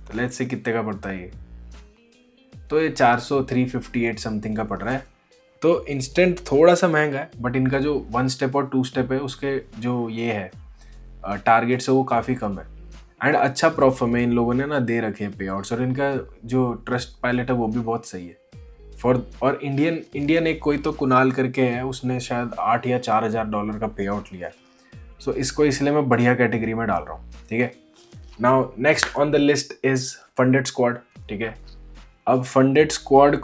तो लेट्स से कितने का पड़ता है ये, तो ये 358 समथिंग का पड़ रहा है। तो इंस्टेंट थोड़ा सा महंगा है, बट इनका जो 1 स्टेप और 2 स्टेप है, उसके जो ये है टारगेट से वो काफ़ी कम है। एंड अच्छा प्रॉफिट में इन लोगों ने ना दे रखे हैं पे आउट्स, और इनका जो ट्रस्ट पायलट है वो भी बहुत सही है। और इंडियन एक कोई तो कुणाल करके है, उसने शायद 8 या $4,000 का पे आउट लिया है। सो इसको इसलिए मैं बढ़िया कैटेगरी में डाल रहा हूँ, ठीक है। Now next on the list is Funded Squad, ठीक है। अब Funded Squad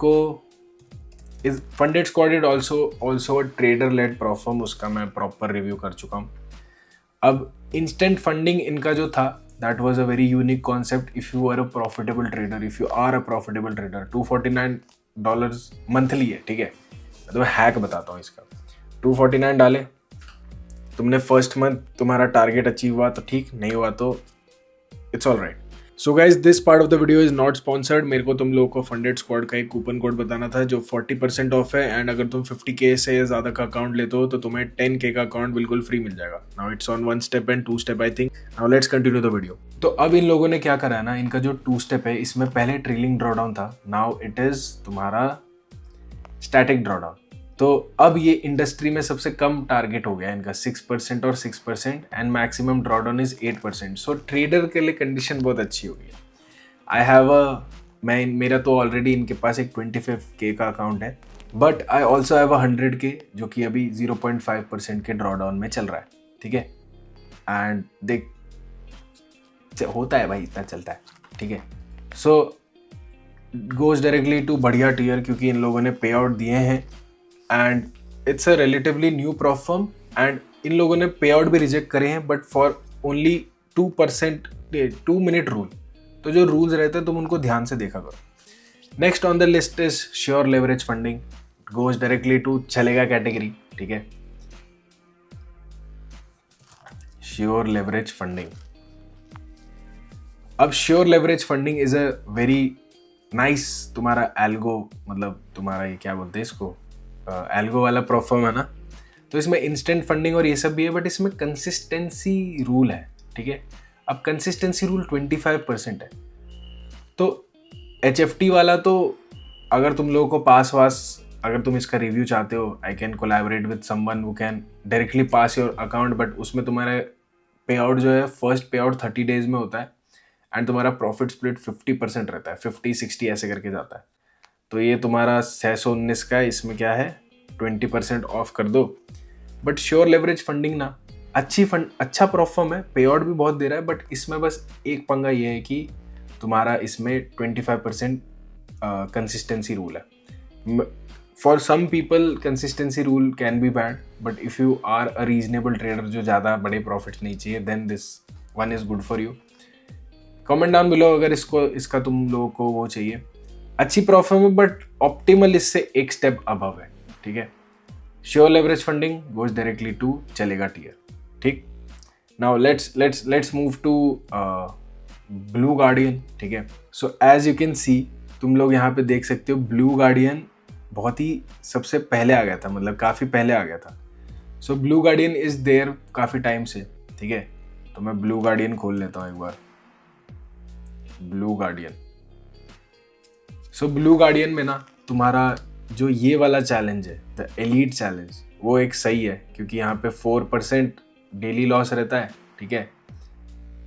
is also trader led prop firm, उसका मैं प्रॉपर रिव्यू कर चुका हूँ। अब इंस्टेंट फंडिंग इनका जो था that was a very unique concept. If you are a profitable trader, if you are a profitable trader, $249 monthly है, ठीक है। मैं तुम्हें हैक बताता हूँ इसका। 249 डाले तुमने, फर्स्ट मंथ तुम्हारा टारगेट अचीव हुआ तो ठीक, नहीं हुआ तो it's all right. So guys, this part of the video is not sponsored. मेरे को तुम लोगों को फंडेड स्क्वाड का एक कूपन कोड बताना था जो 40% ऑफ है, एंड अगर तुम 50K से ज़्यादा का अकाउंट लेते हो तो तुम्हें 10K का अकाउंट बिल्कुल फ्री मिल जाएगा। Now it's on 1 step and 2 step I think. Now let's continue the video. तो अब इन लोगों ने क्या करा है ना, इनका जो 2 स्टेप है इसमें पहले ट्रेलिंग ड्रॉडाउन था, नाउ इट इज तुम्हारा स्टैटिक ड्रॉडाउन। तो अब ये इंडस्ट्री में सबसे कम टारगेट हो गया इनका, 6% और 6%, and maximum drawdown is 8%। So trader के लिए कंडीशन बहुत अच्छी हो गई है। आई हैव मेरा तो ऑलरेडी इनके पास एक 25K का अकाउंट है, but I also have 100K जो कि अभी 0.5% के ड्रॉडाउन में चल रहा है, ठीक है। एंड देख होता है भाई, इतना चलता है, ठीक है। सो गोज डायरेक्टली टू बढ़िया टीयर, क्योंकि इन लोगों ने पे आउट दिए हैं and it's a relatively new proforma, and in लोगों ने पे आउट भी रिजेक्ट करे हैं, but for only 2%, 2 minute rule. तो जो रूल्स रहते हैं तुम उनको ध्यान से देखा करो। Next on the list is sure leverage funding, goes directly to चलेगा कैटेगरी, ठीक है। श्योर लेवरेज फंडिंग, अब sure leverage funding is a very nice तुम्हारा एल्गो, मतलब तुम्हारा ये क्या बोलते हैं इसको, एल्गो वाला प्रोफॉर्म है ना। तो इसमें इंस्टेंट फंडिंग और ये सब भी है, बट इसमें कंसिस्टेंसी रूल है, ठीक है। अब कंसिस्टेंसी रूल 25% है। तो HFT वाला तो अगर तुम लोगों को पास वास, अगर तुम इसका रिव्यू चाहते हो, I can collaborate with someone who can directly pass your account, but उसमें तुम्हारा पे आउट जो है, फर्स्ट पे आउट 30 डेज में होता है, एंड तुम्हारा प्रॉफिट स्प्लिट 50% रहता है, 50-60 ऐसे करके जाता है। तो ये तुम्हारा 619 का है, इसमें क्या है 20% ऑफ कर दो। बट श्योर लेवरेज फंडिंग ना अच्छा परफॉर्म है, पे आउट भी बहुत दे रहा है, बट इसमें बस एक पंगा ये है कि तुम्हारा इसमें 25% कंसिस्टेंसी रूल है। For some people consistency rule can be bad, but if you are a reasonable trader जो ज़्यादा बड़े प्रॉफिट्स नहीं चाहिए, then this one is good for you. Comment down below अगर इसका तुम लोगों को वो चाहिए, अच्छी प्रॉफिट है बट ऑप्टिमल इससे एक स्टेप अबव है, ठीक है। Sure leverage funding goes directly to चलेगा टीयर, ठीक। Now let's move to blue guardian, ठीक है। So as you can see, तुम लोग यहाँ पे देख सकते हो ब्लू गार्डियन बहुत ही सबसे पहले आ गया था, मतलब काफ़ी पहले आ गया था। So blue guardian is there काफ़ी टाइम से, ठीक है। तो मैं ब्लू गार्डियन खोल लेता हूँ एक बार, Blue Guardian. So blue Guardian में ना तुम्हारा जो ये वाला चैलेंज है, द एलीट चैलेंज, वो एक सही है, क्योंकि यहाँ पे 4% डेली लॉस रहता है, ठीक है,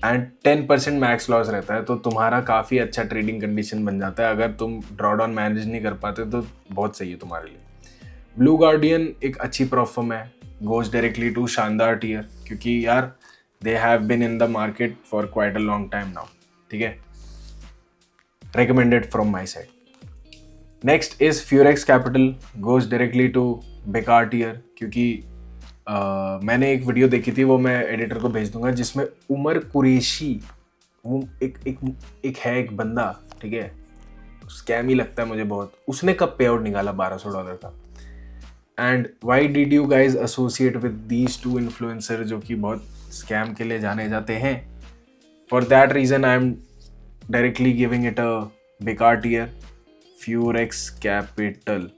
एंड 10% मैक्स लॉस रहता है। तो तुम्हारा काफ़ी अच्छा ट्रेडिंग कंडीशन बन जाता है। अगर तुम ड्रॉडाउन मैनेज नहीं कर पाते तो बहुत सही है तुम्हारे लिए। ब्लू गार्डियन एक अच्छी परफॉर्म है, गोज डायरेक्टली टू शानदार टीयर, क्योंकि यार दे have been in the market for quite a long time now, ठीक है। recommended from my side. Next is Furex Capital, goes directly to बेकार टीयर, क्योंकि मैंने एक वीडियो देखी थी, वो मैं एडिटर को भेज दूंगा, जिसमें उमर कुरैशी, वो एक है एक बंदा, ठीक है, स्कैम ही लगता है मुझे बहुत। उसने कब पे आउट निकाला $1200 का। And why did you guys associate with these two influencer जो कि बहुत स्कैम के लिए जाने जाते हैं। For that reason I am directly giving it a बेकार टीयर, फ्यूरेक्स कैपिटल।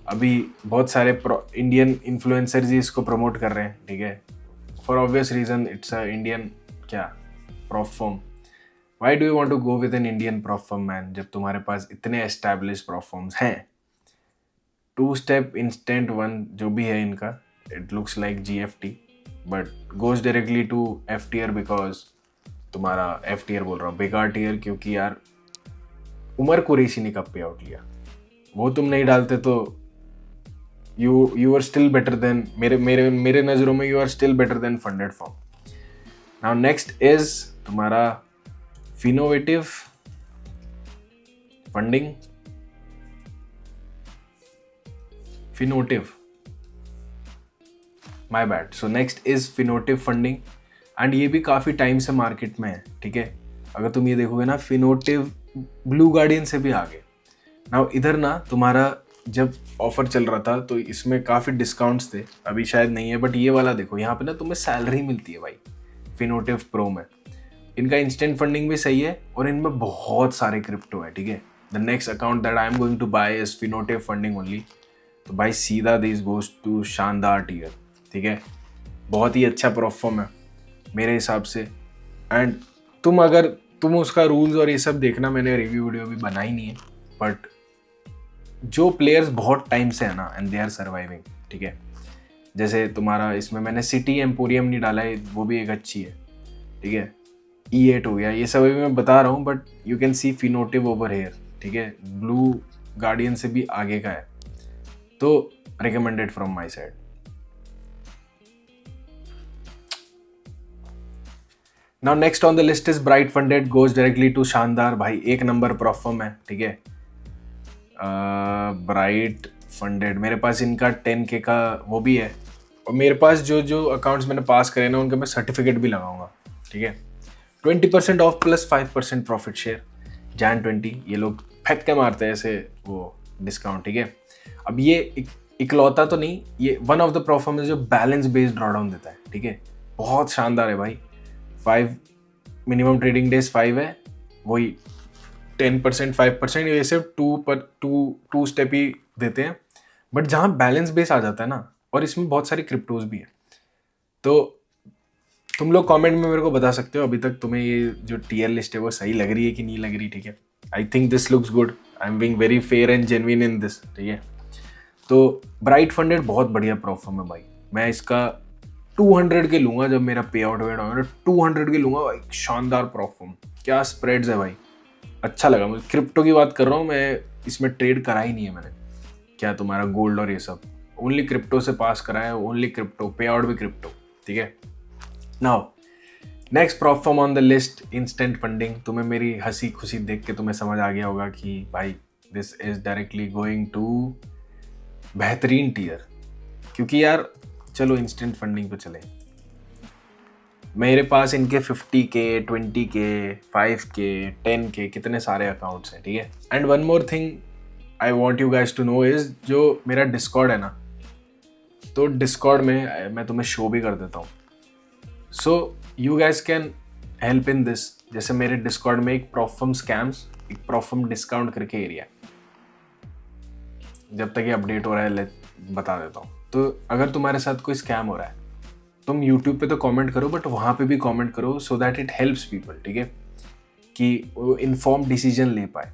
अभी बहुत सारे इंडियन इन्फ्लुएंसर्स ही इसको प्रमोट कर रहे हैं, ठीक है, for obvious reason, it's a Indian क्या prop firm. Why do you want to go with an Indian prop firm man, जब तुम्हारे पास इतने एस्टैब्लिश प्रॉप फॉर्म्स हैं। 2 स्टेप इंस्टेंट वन जो भी है इनका, it looks like GFT, but goes directly to F tier, because तुम्हारा F tier बोल रहा हूँ, बेकार टीयर, क्योंकि यार उमर कुरैशी ने कब पे आउट लिया, वो तुम नहीं डालते तो you are still better then, मेरे नज़रों में you are still better then funded firm. Now next is तुम्हारा Finovative Funding, Finotive, my bad. So next is Finotive Funding. And ये भी काफ़ी टाइम से मार्केट में है, ठीक है। अगर तुम ये देखोगे ना, फिनोटिव ब्लू गार्डियन से भी आगे। नाउ इधर ना तुम्हारा जब ऑफर चल रहा था तो इसमें काफ़ी डिस्काउंट्स थे, अभी शायद नहीं है, बट ये वाला देखो, यहाँ पे ना तुम्हें सैलरी मिलती है भाई फिनोटिव प्रो में। इनका इंस्टेंट फंडिंग भी सही है और इनमें बहुत सारे क्रिप्टो है, ठीक है। The next account that I am going to buy is Finotive Funding only. तो भाई सीधा दिस गोज टू शानदार टीयर, ठीक है। बहुत ही अच्छा परफॉर्म है मेरे हिसाब से। एंड तुम उसका रूल्स और ये सब देखना, मैंने रिव्यू वीडियो भी बनाई नहीं है, बट जो प्लेयर्स बहुत टाइम से है ना एंड दे आर सर्वाइविंग, ठीक है। जैसे तुम्हारा इसमें मैंने सिटी एम्पोरियम नहीं डाला है, वो भी एक अच्छी है, ठीक है। E8 हो गया, ये सब अभी मैं बता रहा हूँ, but you can see Finotive over here, ठीक है। ब्लू गार्डियन से भी आगे का है, तो recommended from my side. Now next on the list is bright funded, goes directly to शानदार। भाई एक नंबर परफॉर्म है, ठीक है। ब्राइट फंडेड, मेरे पास इनका 10K का वो भी है, और मेरे पास जो जो अकाउंट्स मैंने पास करे ना उनके मैं सर्टिफिकेट भी लगाऊंगा, ठीक है। 20% of plus 5% profit share, Jan 20, ये लोग फेंक के मारते हैं ऐसे वो डिस्काउंट, ठीक है। अब ये इकलौता तो नहीं, ये वन ऑफ द परफॉर्मेंस जो बैलेंस बेस्ड ड्रॉडाउन देता है, ठीक है। बहुत शानदार है भाई। 5 मिनिमम ट्रेडिंग डेज 5 है, वही 10% 5%, ये सिर्फ टू स्टेप ही देते हैं, बट जहाँ बैलेंस बेस आ जाता है ना, और इसमें बहुत सारी क्रिप्टोज भी है। तो तुम लोग कमेंट में मेरे को बता सकते हो अभी तक तुम्हें ये जो टीयर लिस्ट है वो सही लग रही है कि नहीं लग रही, ठीक है। I think this looks good, I am being very fair and genuine in this, ठीक है। तो ब्राइट फंडेड बहुत बढ़िया परफॉर्म है भाई, मैं इसका 200 के लूंगा जब मेरा पे आउट वेट होगा, 200 के लूंगा भाई। शानदार परफॉर्म, क्या स्प्रेड्स है भाई, अच्छा लगा मुझे। क्रिप्टो की बात कर रहा हूँ मैं, इसमें ट्रेड करा ही नहीं है मैंने, क्या तुम्हारा गोल्ड और ये सब, ओनली क्रिप्टो से पास करा है, ओनली क्रिप्टो, पे आउट भी क्रिप्टो, ठीक है। Now next perform on the list, instant funding. तुम्हें मेरी हंसी खुशी देख के तुम्हें समझ आ गया होगा कि भाई this is directly going to बेहतरीन टीयर, क्योंकि यार चलो इंस्टेंट फंडिंग पे चले। मेरे पास इनके 50K 20K 5K 10K कितने सारे अकाउंट्स हैं, ठीक है। And one more thing I want you guys to know is, जो मेरा डिस्कॉर्ड है ना, तो डिस्कॉर्ड में मैं तुम्हें शो भी कर देता हूँ, so you guys can help in this. जैसे मेरे डिस्कॉर्ड में एक प्रॉफम स्कैम्स, एक प्रॉफम डिस्काउंट करके एरिया, जब तक ये अपडेट हो रहा है बता देता हूँ। तो अगर तुम्हारे साथ कोई स्कैम हो रहा है, तुम YouTube पे तो कमेंट करो, बट वहाँ पे भी कमेंट करो, so that it helps people, ठीक है, कि वो इन्फॉर्म डिसीजन ले पाए।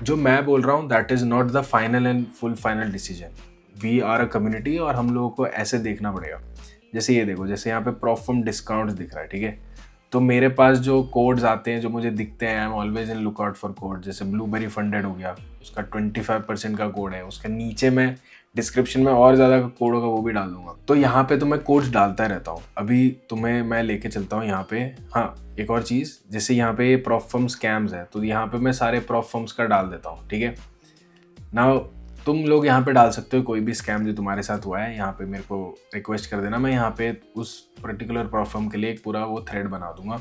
जो मैं बोल रहा हूँ that is not the final and full final decision, we are a community, और हम लोगों को ऐसे देखना पड़ेगा। जैसे ये देखो, जैसे यहाँ पे प्रॉफम डिस्काउंट्स दिख रहा है, ठीक है। तो मेरे पास जो कोड्स आते हैं जो मुझे दिखते हैं, I am always in look out for code. जैसे ब्लूबेरी फंडेड हो गया, उसका 25% का कोड है, उसके नीचे मैं डिस्क्रिप्शन में और ज़्यादा कोड होगा वो भी डाल दूंगा। तो यहाँ पे तो मैं कोड्स डालता रहता हूँ। अभी तुम्हें मैं लेके चलता हूँ यहाँ पे। हाँ, एक और चीज़, जैसे यहाँ पे प्रॉफम स्कैम्स है, तो यहाँ पे मैं सारे प्रॉफम्स का डाल देता हूँ, ठीक है ना। तुम लोग यहाँ पे डाल सकते हो कोई भी स्कैम जो तुम्हारे साथ हुआ है, यहाँ पे मेरे को रिक्वेस्ट कर देना, मैं यहाँ पे उस पर्टिकुलर परफॉर्म के लिए एक पूरा वो थ्रेड बना दूंगा।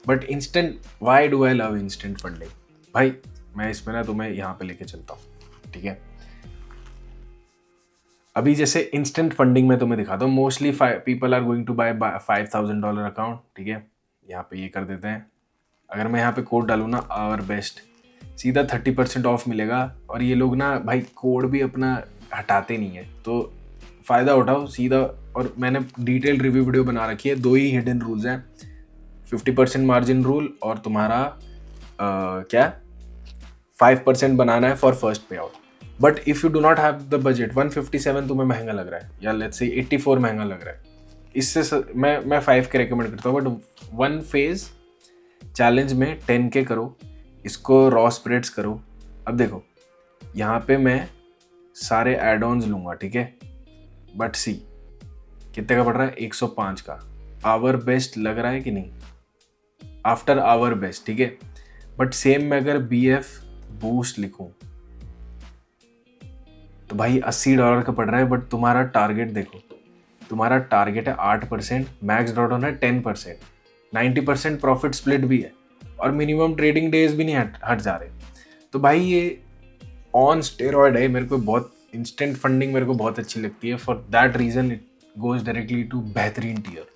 But instant, why do I love instant funding भाई, मैं इसमें ना तुम्हें यहाँ पे लेके चलता हूँ, ठीक है। अभी जैसे इंस्टेंट फंडिंग में तुम्हें दिखाता हूँ, mostly people are going to buy $5,000 account, ठीक है। यहाँ पे ये कर देते हैं। अगर मैं यहाँ पे कोड डालूँ ना, आवर बेस्ट, सीधा 30% ऑफ मिलेगा। और ये लोग ना भाई कोड भी अपना हटाते नहीं है, तो फ़ायदा उठाओ सीधा। और मैंने डिटेल रिव्यू वीडियो बना रखी है, 2 ही हिडन रूल्स हैं, 50% मार्जिन रूल और तुम्हारा क्या 5% बनाना है फॉर फर्स्ट पे out. But if you do not have the budget, 157 तुम्हें महंगा लग रहा है, या लेट्स से 84 महंगा लग रहा है, इससे मैं 5 के रिकमेंड करता हूँ। बट वन फेज चैलेंज में 10K करो, इसको रॉ स्प्रेड्स करो। अब देखो यहाँ पे मैं सारे एड ऑन्स लूँगा, ठीक है। बट सी कितने का पड़ रहा है, 105 का। आवर बेस्ट लग रहा है कि नहीं, आफ्टर आवर बेस्ट, ठीक है। बट सेम मैं अगर BF बूस्ट लिखूँ तो भाई $80 का पड़ रहा है। बट तुम्हारा टारगेट देखो, तुम्हारा टारगेट है 8%, मैक्स डॉट ऑन है 10%, 90% प्रॉफिट स्प्लिट भी है और मिनिमम ट्रेडिंग डेज भी नहीं हट जा रहे। तो भाई ये ऑन स्टेरॉइड है। मेरे को बहुत इंस्टेंट फंडिंग मेरे को बहुत अच्छी लगती है, for that reason it goes directly to बेहतरीन tier.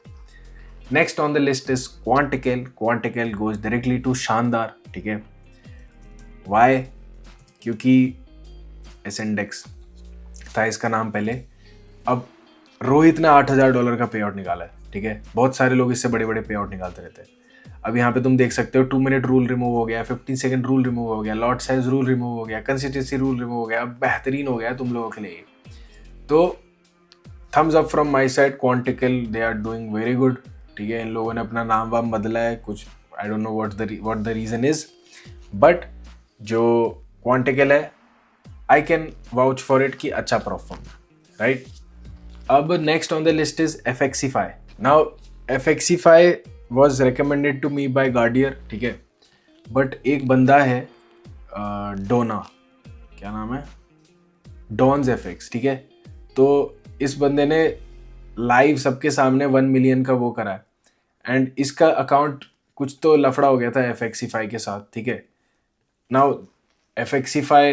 Next on the list is QuantTekel. QuantTekel goes directly to शानदार, ठीक है। वाई? क्योंकि एस इंडेक्स था इसका नाम पहले। अब रोहित ने $8,000 का पे आउट निकाला है, ठीक है। बहुत सारे लोग इससे बड़े बड़े पे आउट निकालते रहते हैं। अब यहाँ पे तुम देख सकते हो 2 मिनट रूल रिमूव हो गया, 15 सेकंड रूल रिमूव हो गया, लॉट साइज रूल रिमूव हो गया, कंसिस्टेंसी रूल रिमूव हो गया। बेहतरीन हो गया तुम लोगों के लिए। तो thumbs up from my side, QuantTekel they are doing very good, ठीक है। इन लोगों ने अपना नाम वाम बदला है कुछ, I don't know what the reason is, but जो क्वांटिकल है I can vouch for it कि अच्छा परफॉर्म, राइट। अब next on the list is FXify। Now FXify was recommended to me by Gardier, ठीक है। बट एक बंदा है डोना, क्या नाम है, डॉन्स FX, ठीक है। तो इस बंदे ने लाइव सबके सामने 1 मिलियन का वो करा है, एंड इसका अकाउंट कुछ तो लफड़ा हो गया था FXify के साथ, ठीक है। नाउ FXify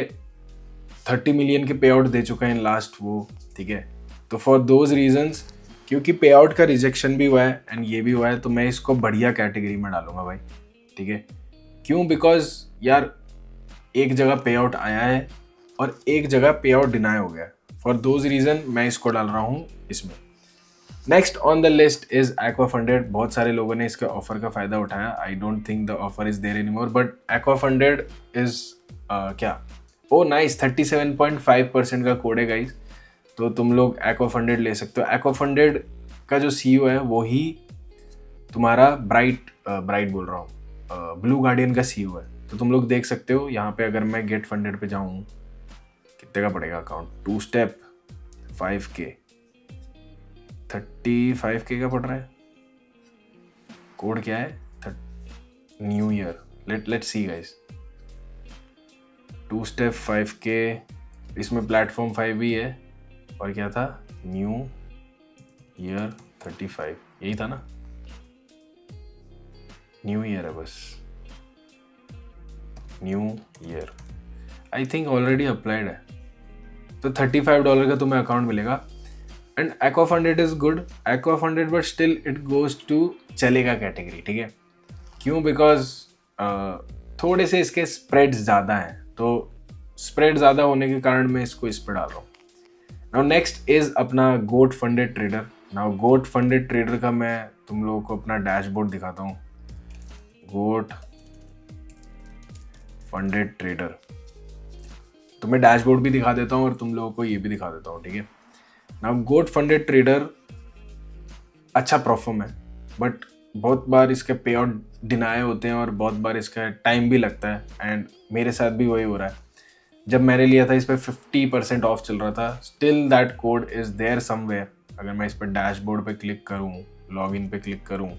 30 मिलियन के पे आउट दे चुका है इन लास्ट वो, ठीक है। तो फॉर दोज रीजंस, क्योंकि पे आउट का रिजेक्शन भी हुआ है एंड ये भी हुआ है, तो मैं इसको बढ़िया कैटेगरी में डालूंगा भाई, ठीक है। क्यों? बिकॉज यार एक जगह पे आउट आया है और एक जगह पे आउट डिनाई हो गया। फॉर दोज रीजन मैं इसको डाल रहा हूँ इसमें। Next on the list is Aqua Funded. बहुत सारे लोगों ने इसके ऑफर का फायदा उठाया। I don't think the offer is there anymore, but Aqua Funded is क्या, ओ नाइस, 37.5% का कोड है गाइस। तो तुम लोग एक्वा फंडेड ले सकते हो। एक्वा फंडेड का जो CEO है वो ही तुम्हारा ब्राइट बोल रहा हूँ, ब्लू गार्डियन का CEO है। तो तुम लोग देख सकते हो यहाँ पे, अगर मैं गेट फंडेड पे जाऊँ, कितने का पड़ेगा अकाउंट, 2 स्टेप 5K, 35K का पड़ रहा है। कोड क्या है, new year, let's see guys. 2 step 5K, इसमें प्लेटफॉर्म 5 भी है, और क्या था, न्यू ईयर 35, यही था ना, न्यू ईयर है बस, new year I think already applied है। तो $35 का तुम्हें अकाउंट मिलेगा। And Aqua Funded is good, Aqua Funded, but still it goes to चलेगा कैटेगरी, ठीक है। क्यों? बिकॉज थोड़े से इसके स्प्रेड्स ज़्यादा हैं, तो स्प्रेड ज़्यादा होने के कारण मैं इसको इस पर डाल रहा हूँ। नाउ नेक्स्ट इज अपना गोट फंडेड ट्रेडर। नाउ गोट फंडेड ट्रेडर का मैं तुम लोगों को अपना डैशबोर्ड दिखाता हूँ। गोट फंडेड ट्रेडर, तो मैं डैशबोर्ड भी दिखा देता हूँ और तुम लोगों को ये भी दिखा देता हूँ, ठीक है। नाउ गोट फंडेड ट्रेडर अच्छा परफॉर्म है, बट बहुत बार इसके पे आउट डिनाई होते हैं और बहुत बार इसका टाइम भी लगता है, एंड मेरे साथ भी वही हो रहा है। जब मैंने लिया था इस पर 50% ऑफ चल रहा था, still that code is there somewhere. अगर मैं इस पर डैशबोर्ड पे क्लिक करूँ, लॉगिन पे क्लिक करूँ,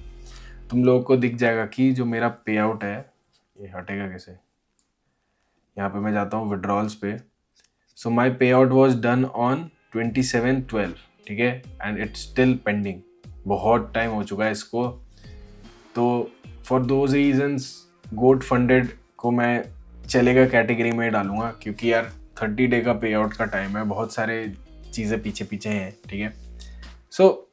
तुम लोगों को दिख जाएगा कि जो मेरा पे आउट है, ये हटेगा कैसे, यहाँ पे मैं जाता हूँ विड्रॉल्स पे। सो माई पे आउट वॉज डन ऑन 27/12, ठीक है, एंड इट्स स्टिल पेंडिंग। बहुत टाइम हो चुका है इसको। तो for those reasons Goat Funded को मैं चलेगा कैटेगरी में डालूंगा, क्योंकि यार 30 डे का पे आउट का टाइम है, बहुत सारे चीज़ें पीछे पीछे हैं, ठीक है। सो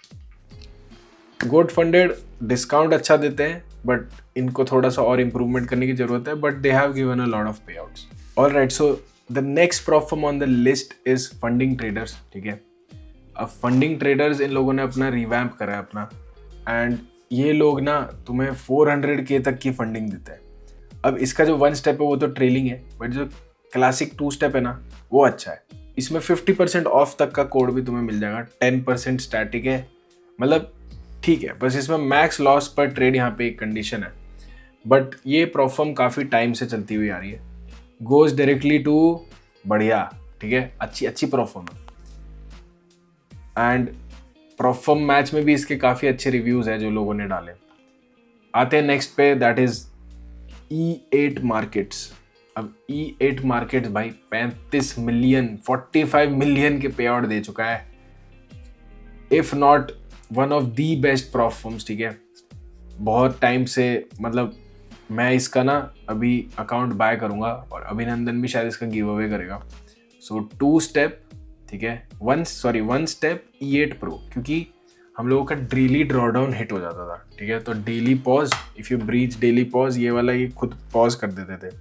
गोट फंडेड डिस्काउंट अच्छा देते हैं, बट इनको थोड़ा सा और इम्प्रूवमेंट करने की ज़रूरत है, but they have given a lot of payouts. Alright, so the next platform on the list is Funding Traders, ठीक है। अब फंडिंग ट्रेडर्स, इन लोगों ने अपना रिवैम्प करा है अपना, एंड ये लोग ना तुम्हें 400K तक की फंडिंग देते हैं। अब इसका जो 1 स्टेप है वो तो ट्रेलिंग है, बट जो क्लासिक 2 स्टेप है ना, वो अच्छा है। इसमें 50% ऑफ तक का कोड भी तुम्हें मिल जाएगा, 10% स्टैटिक है, मतलब ठीक है। बस इसमें मैक्स लॉस पर ट्रेड यहाँ पे एक कंडीशन है, बट ये प्रोफॉर्म काफ़ी टाइम से चलती हुई आ रही है। गोज डायरेक्टली टू बढ़िया, ठीक है, अच्छी प्रोफॉर्म है। एंड प्रोफॉर्म मैच में भी इसके काफ़ी अच्छे रिव्यूज़ हैं जो लोगों ने डाले। आते हैं नेक्स्ट पे, दैट इज़ E8 मार्केट्स। अब E8 मार्केट्स भाई 35 मिलियन 45 मिलियन के पे आउट दे चुका है। If not one of the best prop firms, ठीक है। बहुत टाइम से मतलब मैं इसका ना अभी अकाउंट बाय करूंगा और अभिनंदन भी शायद इसका गिव अवे करेगा। सो 2 स्टेप, ठीक है, 1 स्टेप E8 Pro, क्योंकि हम लोगों का डेली ड्रॉडाउन हिट हो जाता था, ठीक है। तो daily pause, if you breach daily pause, ये वाला ये खुद पॉज कर देते थे।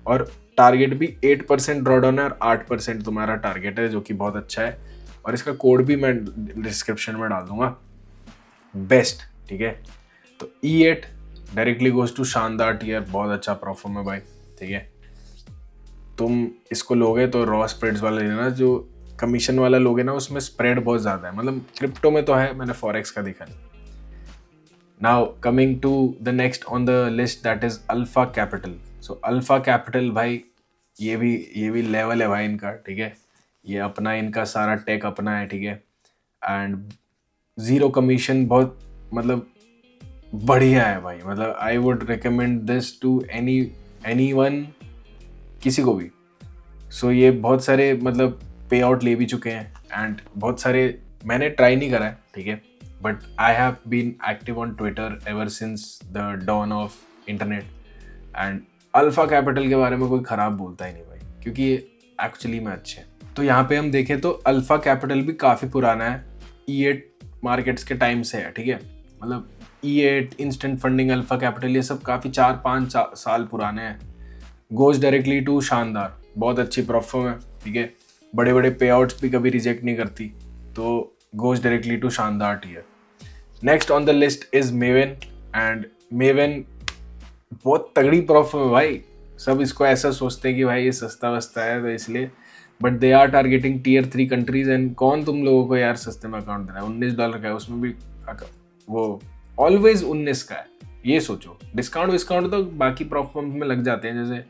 और टारगेट भी 8% ड्रॉडाउन है और 8% तुम्हारा टारगेट है, जो कि बहुत अच्छा है। और इसका कोड भी मैं डिस्क्रिप्शन में डाल दूंगा, बेस्ट, ठीक है। तो E8 डायरेक्टली गोज टू शानदार टीयर, बहुत अच्छा परफॉर्म है भाई, ठीक है। तुम इसको लोगे तो रॉ स्प्रेड्स वाला लेना, जो कमीशन वाला लोगे ना उसमें स्प्रेड बहुत ज़्यादा है, मतलब क्रिप्टो में तो है, मैंने फॉरेक्स का देखा नहीं। Now coming to the next on the list, that is Alpha Capital. So Alpha Capital भाई, ये भी लेवल है भाई इनका, ठीक है। ये अपना इनका सारा टेक अपना है, ठीक है। एंड ज़ीरो कमीशन, बहुत मतलब बढ़िया है भाई, मतलब I would recommend this to anyone, किसी को भी। सो ये बहुत सारे मतलब पे आउट ले भी चुके हैं एंड बहुत सारे मैंने ट्राई नहीं करा है, ठीक है। But I have been active on Twitter ever since the dawn of internet, and Alpha Capital के बारे में कोई ख़राब बोलता ही नहीं भाई, क्योंकि ये एक्चुअली में अच्छे हैं। तो यहाँ पे हम देखें तो अल्फा कैपिटल भी काफ़ी पुराना है, E8 मार्केट्स के टाइम से है, ठीक है। मतलब E8, instant funding, alpha capital, ये सब काफ़ी 4-5 साल पुराने हैं। गोज डायरेक्टली टू शानदार, बहुत अच्छी परफॉर्म है, ठीक है। बड़े बड़े पे आउट्स भी कभी रिजेक्ट नहीं करती, तो गोज डायरेक्टली टू शानदार tier. Next on the list is Maven, and Maven बहुत तगड़ी परफॉर्म है भाई। सब इसको ऐसा सोचते हैं कि भाई ये सस्ता वस्ता है तो इसलिए, but they are targeting Tier 3 countries. And कौन तुम लोगों को यार सस्ते में अकाउंट दे रहा है? $19 का है, उसमें भी वो ऑलवेज 19 का है। ये सोचो, डिस्काउंट विस्काउंट तो बाकी परफॉर्म में लग जाते हैं, जैसे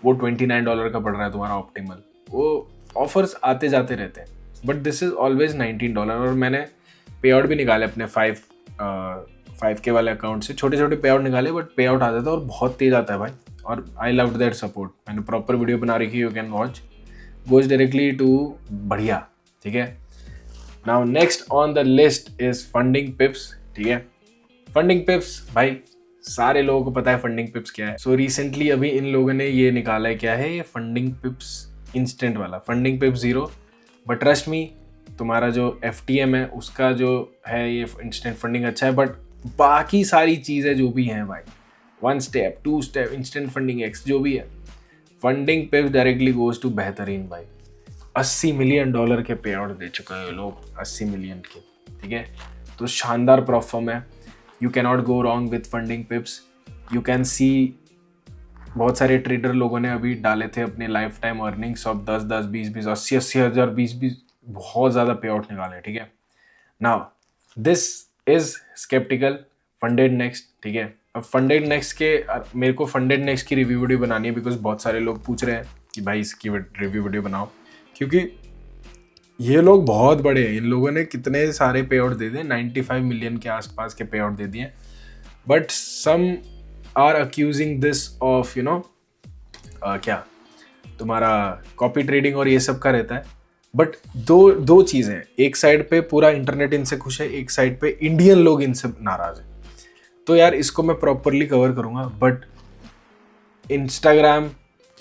वो $29 का पड़ रहा है तुम्हारा ऑप्टिमल, वो ऑफर्स आते जाते रहते हैं, बट दिस इज ऑलवेज $19। और मैंने पे आउट भी निकाले अपने 5K वाले अकाउंट से, छोटे छोटे पे आउट निकाले, बट पे आउट आता था और बहुत तेज आता है भाई। और आई लव दैट सपोर्ट, मैंने प्रॉपर वीडियो बना रखी है, you can watch, goes directly to बढ़िया, ठीक है। Now next on the list is Funding Pips, ठीक है। फंडिंग पिप्स भाई सारे लोगों को पता है फंडिंग पिप्स क्या है। सो रिसेंटली अभी इन लोगों ने ये निकाला है, क्या है ये फंडिंग पिप्स इंस्टेंट वाला, फंडिंग पिप्स 0। बट ट्रस्ट मी, तुम्हारा जो FTM है उसका जो है ये इंस्टेंट फंडिंग अच्छा है, बट बाकी सारी चीज़ें जो भी हैं भाई, 1 step 2 step instant funding X जो भी है, Funding Pips directly goes to बेहतरीन भाई। $80 मिलियन के पे आउट दे चुके हैं ये लोग, 80 मिलियन के, ठीक है। तो शानदार परफॉर्म है, you cannot go wrong with funding पिप्स। You can सी बहुत सारे ट्रेडर लोगों ने अभी डाले थे अपने लाइफ टाइम अर्निंग्स ऑफ 10-10, 20-20, 80-80 हज़ार, 20-20, बहुत ज़्यादा पे आउट निकाले, ठीक है। Now this is skeptical Funded Next, ठीक है। अब फंडेड नेक्स्ट के मेरे को फंडेड नेक्स्ट की रिव्यू वीडियो बनानी है, बिकॉज बहुत सारे लोग पूछ रहे हैं कि भाई इसकी रिव्यू वीडियो बनाओ, क्योंकि ये लोग बहुत बड़े हैं। इन लोगों ने कितने सारे पे आउट दे दिए, 95 मिलियन के आसपास के पे आउट दे दिए, but some are accusing this of क्या तुम्हारा कॉपी ट्रेडिंग और ये सब का रहता है। बट दो चीज़ें, एक साइड पे पूरा इंटरनेट इनसे खुश है, एक साइड पे इंडियन लोग इनसे नाराज है। तो यार इसको मैं प्रॉपरली कवर करूँगा, बट इंस्टाग्राम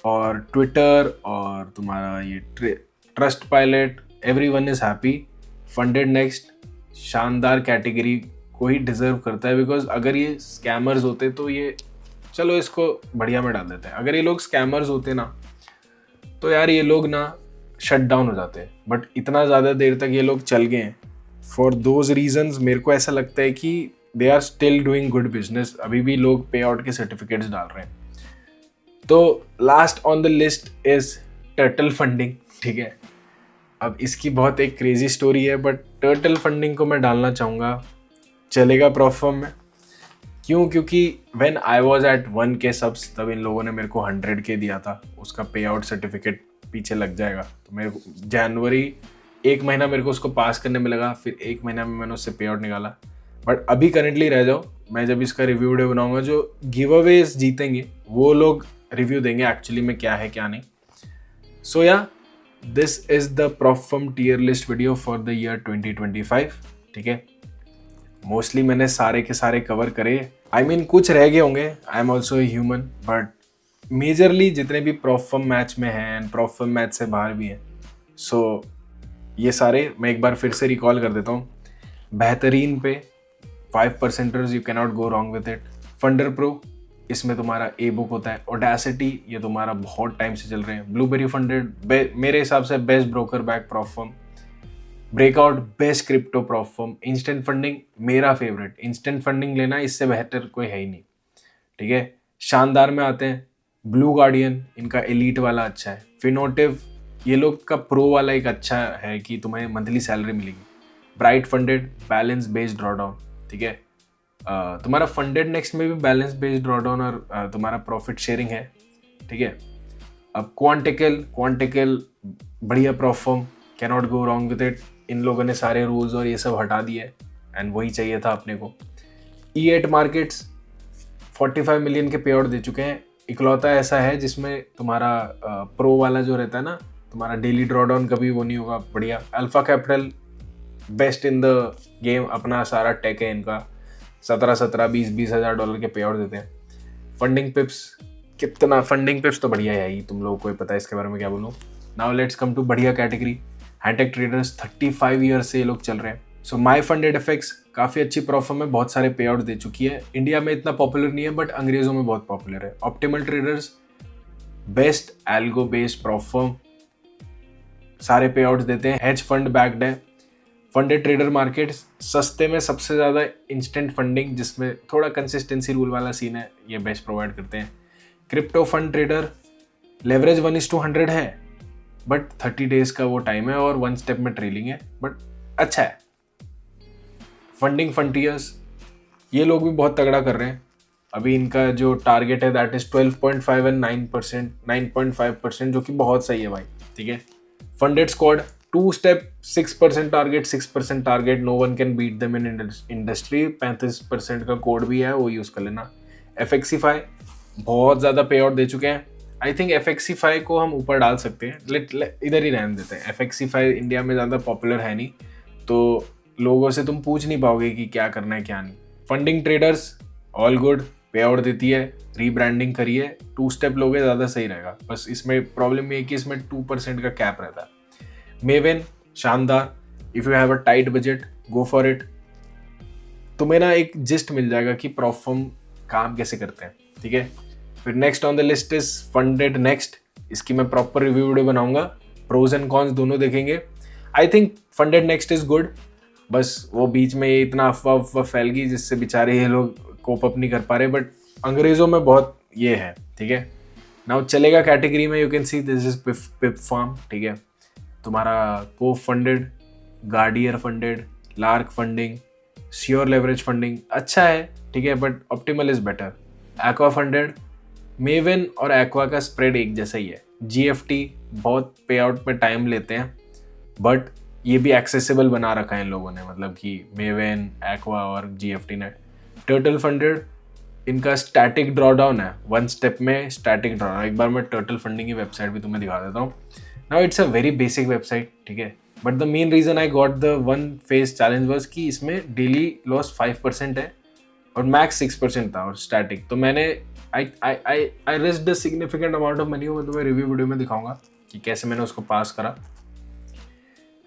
और ट्विटर और तुम्हारा ये trust pilot, everyone is happy. Funded next शानदार कैटेगरी को ही डिजर्व करता है, बिकॉज अगर ये स्कैमर्स होते तो ये, चलो इसको बढ़िया में डाल देते हैं, अगर ये लोग स्कैमर्स होते ना तो यार ये लोग ना शट डाउन हो जाते हैं। बट इतना ज़्यादा देर तक ये लोग चल गए हैं, फॉर दोज रीजन्स मेरे को ऐसा लगता है कि they are still doing good business. अभी भी लोग पे आउट के सर्टिफिकेट्स डाल रहे हैं। तो last on the list is turtle funding, ठीक है। अब इसकी बहुत एक क्रेजी स्टोरी है, बट टर्टल फंडिंग को मैं डालना चाहूँगा, चलेगा परफॉर्म में। क्यों? क्योंकि when I was at 1K subs, तब इन लोगों ने मेरे को 100K दिया था, उसका पे आउट सर्टिफिकेट पीछे लग जाएगा। तो मेरे को जनवरी 1 महीना मेरे को उसको पास करने में लगा, फिर 1 महीना में मैंने उससे पे आउट निकाला। बट अभी करेंटली रह जाओ, मैं जब इसका रिव्यू वीडियो बनाऊंगा, जो गिव अवेज जीतेंगे वो लोग रिव्यू देंगे एक्चुअली में क्या है क्या नहीं। सो या this is the prop firm tier list video for the year 2025। ठीक है, मोस्टली मैंने सारे के सारे कवर करे। आई मीन कुछ रह गए होंगे, I am also human, but majorly जितने भी प्रॉफम मैच में हैं एंड प्रॉफम मैच से बाहर भी हैं, सो ये सारे मैं एक बार फिर से रिकॉल कर देता हूँ। बेहतरीन पे 5%ers you cannot go wrong with it. Funder pro, इसमें तुम्हारा ए बुक होता है। ऑडेसिटी, ये तुम्हारा बहुत टाइम से चल रहे हैं। ब्लूबेरी फंडेड मेरे हिसाब से best broker back prop firm. Breakout best crypto prop firm. Instant Funding मेरा फेवरेट। इंस्टेंट फंडिंग लेना इससे बेहतर कोई है ही नहीं, ठीक है। शानदार में आते हैं ब्लू गार्डियन, इनका एलीट वाला अच्छा है। फिनोटिव, ये लोग का प्रो वाला एक अच्छा है कि तुम्हें मंथली सैलरी मिलेगी। Bright funded, balance based drawdown, ठीक है। तुम्हारा फंडेड नेक्स्ट में भी बैलेंस बेस्ड ड्रॉडाउन और तुम्हारा प्रॉफिट शेयरिंग है, ठीक है। अब क्वांटिकल बढ़िया prop firm, cannot go wrong with it. इन लोगों ने सारे रूल्स और ये सब हटा दिए एंड वही चाहिए था अपने को। E8 मार्केट्स 45 मिलियन के पे आउट दे चुके हैं। इकलौता ऐसा है जिसमें तुम्हारा प्रो वाला जो रहता है ना, तुम्हारा डेली ड्रॉडाउन कभी वो नहीं होगा। बढ़िया। Alpha capital best in the game, अपना सारा टेक है इनका। 17-20 हज़ार डॉलर के पे आउट देते हैं। फंडिंग पिप्स, कितना फंडिंग पिप्स तो बढ़िया है ही, तुम लोगों को ही पता है इसके बारे में क्या बोलूँ। नाउ लेट्स कम टू बढ़िया कैटेगरी, हाईटेक ट्रेडर्स। 35 ईयर्स से ये लोग चल रहे हैं। सो माई फंडेड एफएक्स काफ़ी अच्छी प्रॉफर्म है, बहुत सारे पे आउट दे चुकी है। इंडिया में इतना पॉपुलर नहीं है बट अंग्रेजों में बहुत पॉपुलर है। Optimal Traders best algo based prop firm, सारे पे आउट्स देते हैं। हेज फंड बैक्ड है। फंडेड ट्रेडर मार्केट्स सस्ते में सबसे ज़्यादा इंस्टेंट फंडिंग, जिसमें थोड़ा कंसिस्टेंसी रूल वाला सीन है, ये बेस्ट प्रोवाइड करते हैं। क्रिप्टो फंड ट्रेडर लेवरेज 1:100 है बट 30 डेज का वो टाइम है और 1 स्टेप में ट्रेलिंग है, बट अच्छा है। फंडिंग फ्रंटियर्स, ये लोग भी बहुत तगड़ा कर रहे हैं। अभी इनका जो टारगेट है दैट इज 12.5 एंड 9%, 9.5%, जो कि बहुत सही है भाई, ठीक है। Funded Squad 2 step 6% target, 6% target, no one can beat them in industry. 35% का कोड भी है, वो यूज़ कर लेना। एफएक्सीफाई बहुत ज़्यादा पे आउट दे चुके हैं। आई थिंक एफएक्सीफाई को हम ऊपर डाल सकते हैं, इधर ही रहने देते हैं। एफएक्सीफाई इंडिया में ज़्यादा पॉपुलर है नहीं, तो लोगों से तुम पूछ नहीं पाओगे कि क्या करना है क्या नहीं। फंडिंग ट्रेडर्स ऑल गुड, पे आउट देती है। रीब्रांडिंग करिए, 2 स्टेप लोगे ज़्यादा सही रहेगा। बस इसमें प्रॉब्लम ये है कि इसमें 2% का कैप रहता है। मेवेन शानदार, if you have a tight budget go for it. तुम्हें ना एक जिस्ट मिल जाएगा कि प्रॉफर्म काम कैसे करते हैं, ठीक है। फिर next on the list is funded next. इसकी मैं प्रॉपर रिव्यू वीडियो बनाऊंगा, प्रोज एंड कॉन्स दोनों देखेंगे। I think funded next is good, बस वो बीच में ये इतना अफवाह फैल गई जिससे बेचारे ये लोग कोप अप नहीं कर पा रहे, बट अंग्रेज़ों में बहुत ये है, ठीक है। नाउ चलेगा कैटेगरी में, you can see this is pip farm, ठीक है। तुम्हारा को funded, Gardier funded, Lark Funding, Sure leverage Funding अच्छा है, ठीक है, but Optimal is better. Aqua Funded, Maven और एक्वा का स्प्रेड एक जैसा ही है। जीएफटी बहुत पे आउट में टाइम लेते हैं बट ये भी एक्सेसिबल बना रखा है इन लोगों ने, मतलब कि मेवेन, एक्वा और जीएफटी नेट। टर्टल फंडेड, इनका स्टैटिक ड्रॉडाउन है, 1 स्टेप में स्टैटिक ड्रॉडाउन। एक बार मैं टर्टल फंडिंग की वेबसाइट भी तुम्हें दिखा देता हूँ। Now it's a very basic website, ठीक है, but the main reason I got the 1 phase challenge was कि इसमें डेली लॉस 5% है और मैक्स 6% था और स्टैटिक। तो मैंने I risked a significant amount of money. मैं तुम्हें रिव्यू वीडियो में दिखाऊंगा कि कैसे मैंने उसको पास करा।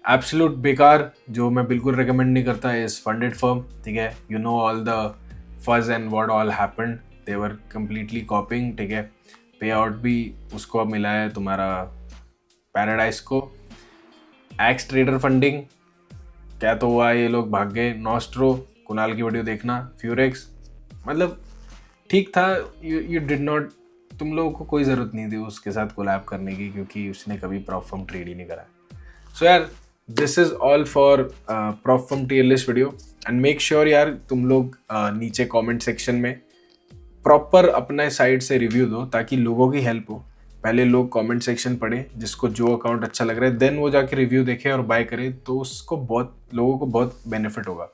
एब्सोल्यूट बेकार, जो मैं बिल्कुल रिकमेंड नहीं करता, इज फंडेड फर्म, ठीक है। You know all the fuss and what all happened, they were completely copying, ठीक है। पे आउट भी उसको अब मिला है तुम्हारा पैराडाइज को। एक्स ट्रेडर फंडिंग क्या तो हुआ, ये लोग भाग गए। नॉस्ट्रो, कुणाल की वीडियो देखना। फ्यूरेक्स मतलब ठीक था, यू डिड नॉट, तुम लोगों को कोई ज़रूरत नहीं थी उसके साथ कोलैब करने की, क्योंकि उसने कभी प्रॉप फर्म ट्रेड ही नहीं करा। सो यार this is all for prop firm tier list video. And make sure यार तुम लोग नीचे कमेंट सेक्शन में प्रॉपर अपने साइड से रिव्यू दो ताकि लोगों की हेल्प हो। पहले लोग कमेंट सेक्शन पढ़े, जिसको जो अकाउंट अच्छा लग रहा है देन वो जाके रिव्यू देखे और बाय करे, तो उसको बहुत लोगों को बहुत बेनिफिट होगा।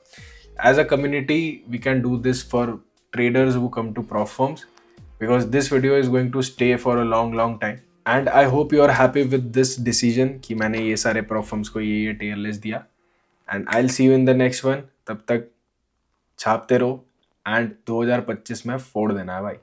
As a community we can do this for traders who come to prop firms, because this video is going to stay for a long time and I hope you are happy with this decision कि मैंने ये सारे prop firms को ये tier list दिया। And I will see you in the next one. तब तक छापते रहो एंड 2025 में फोड़ देना है भाई।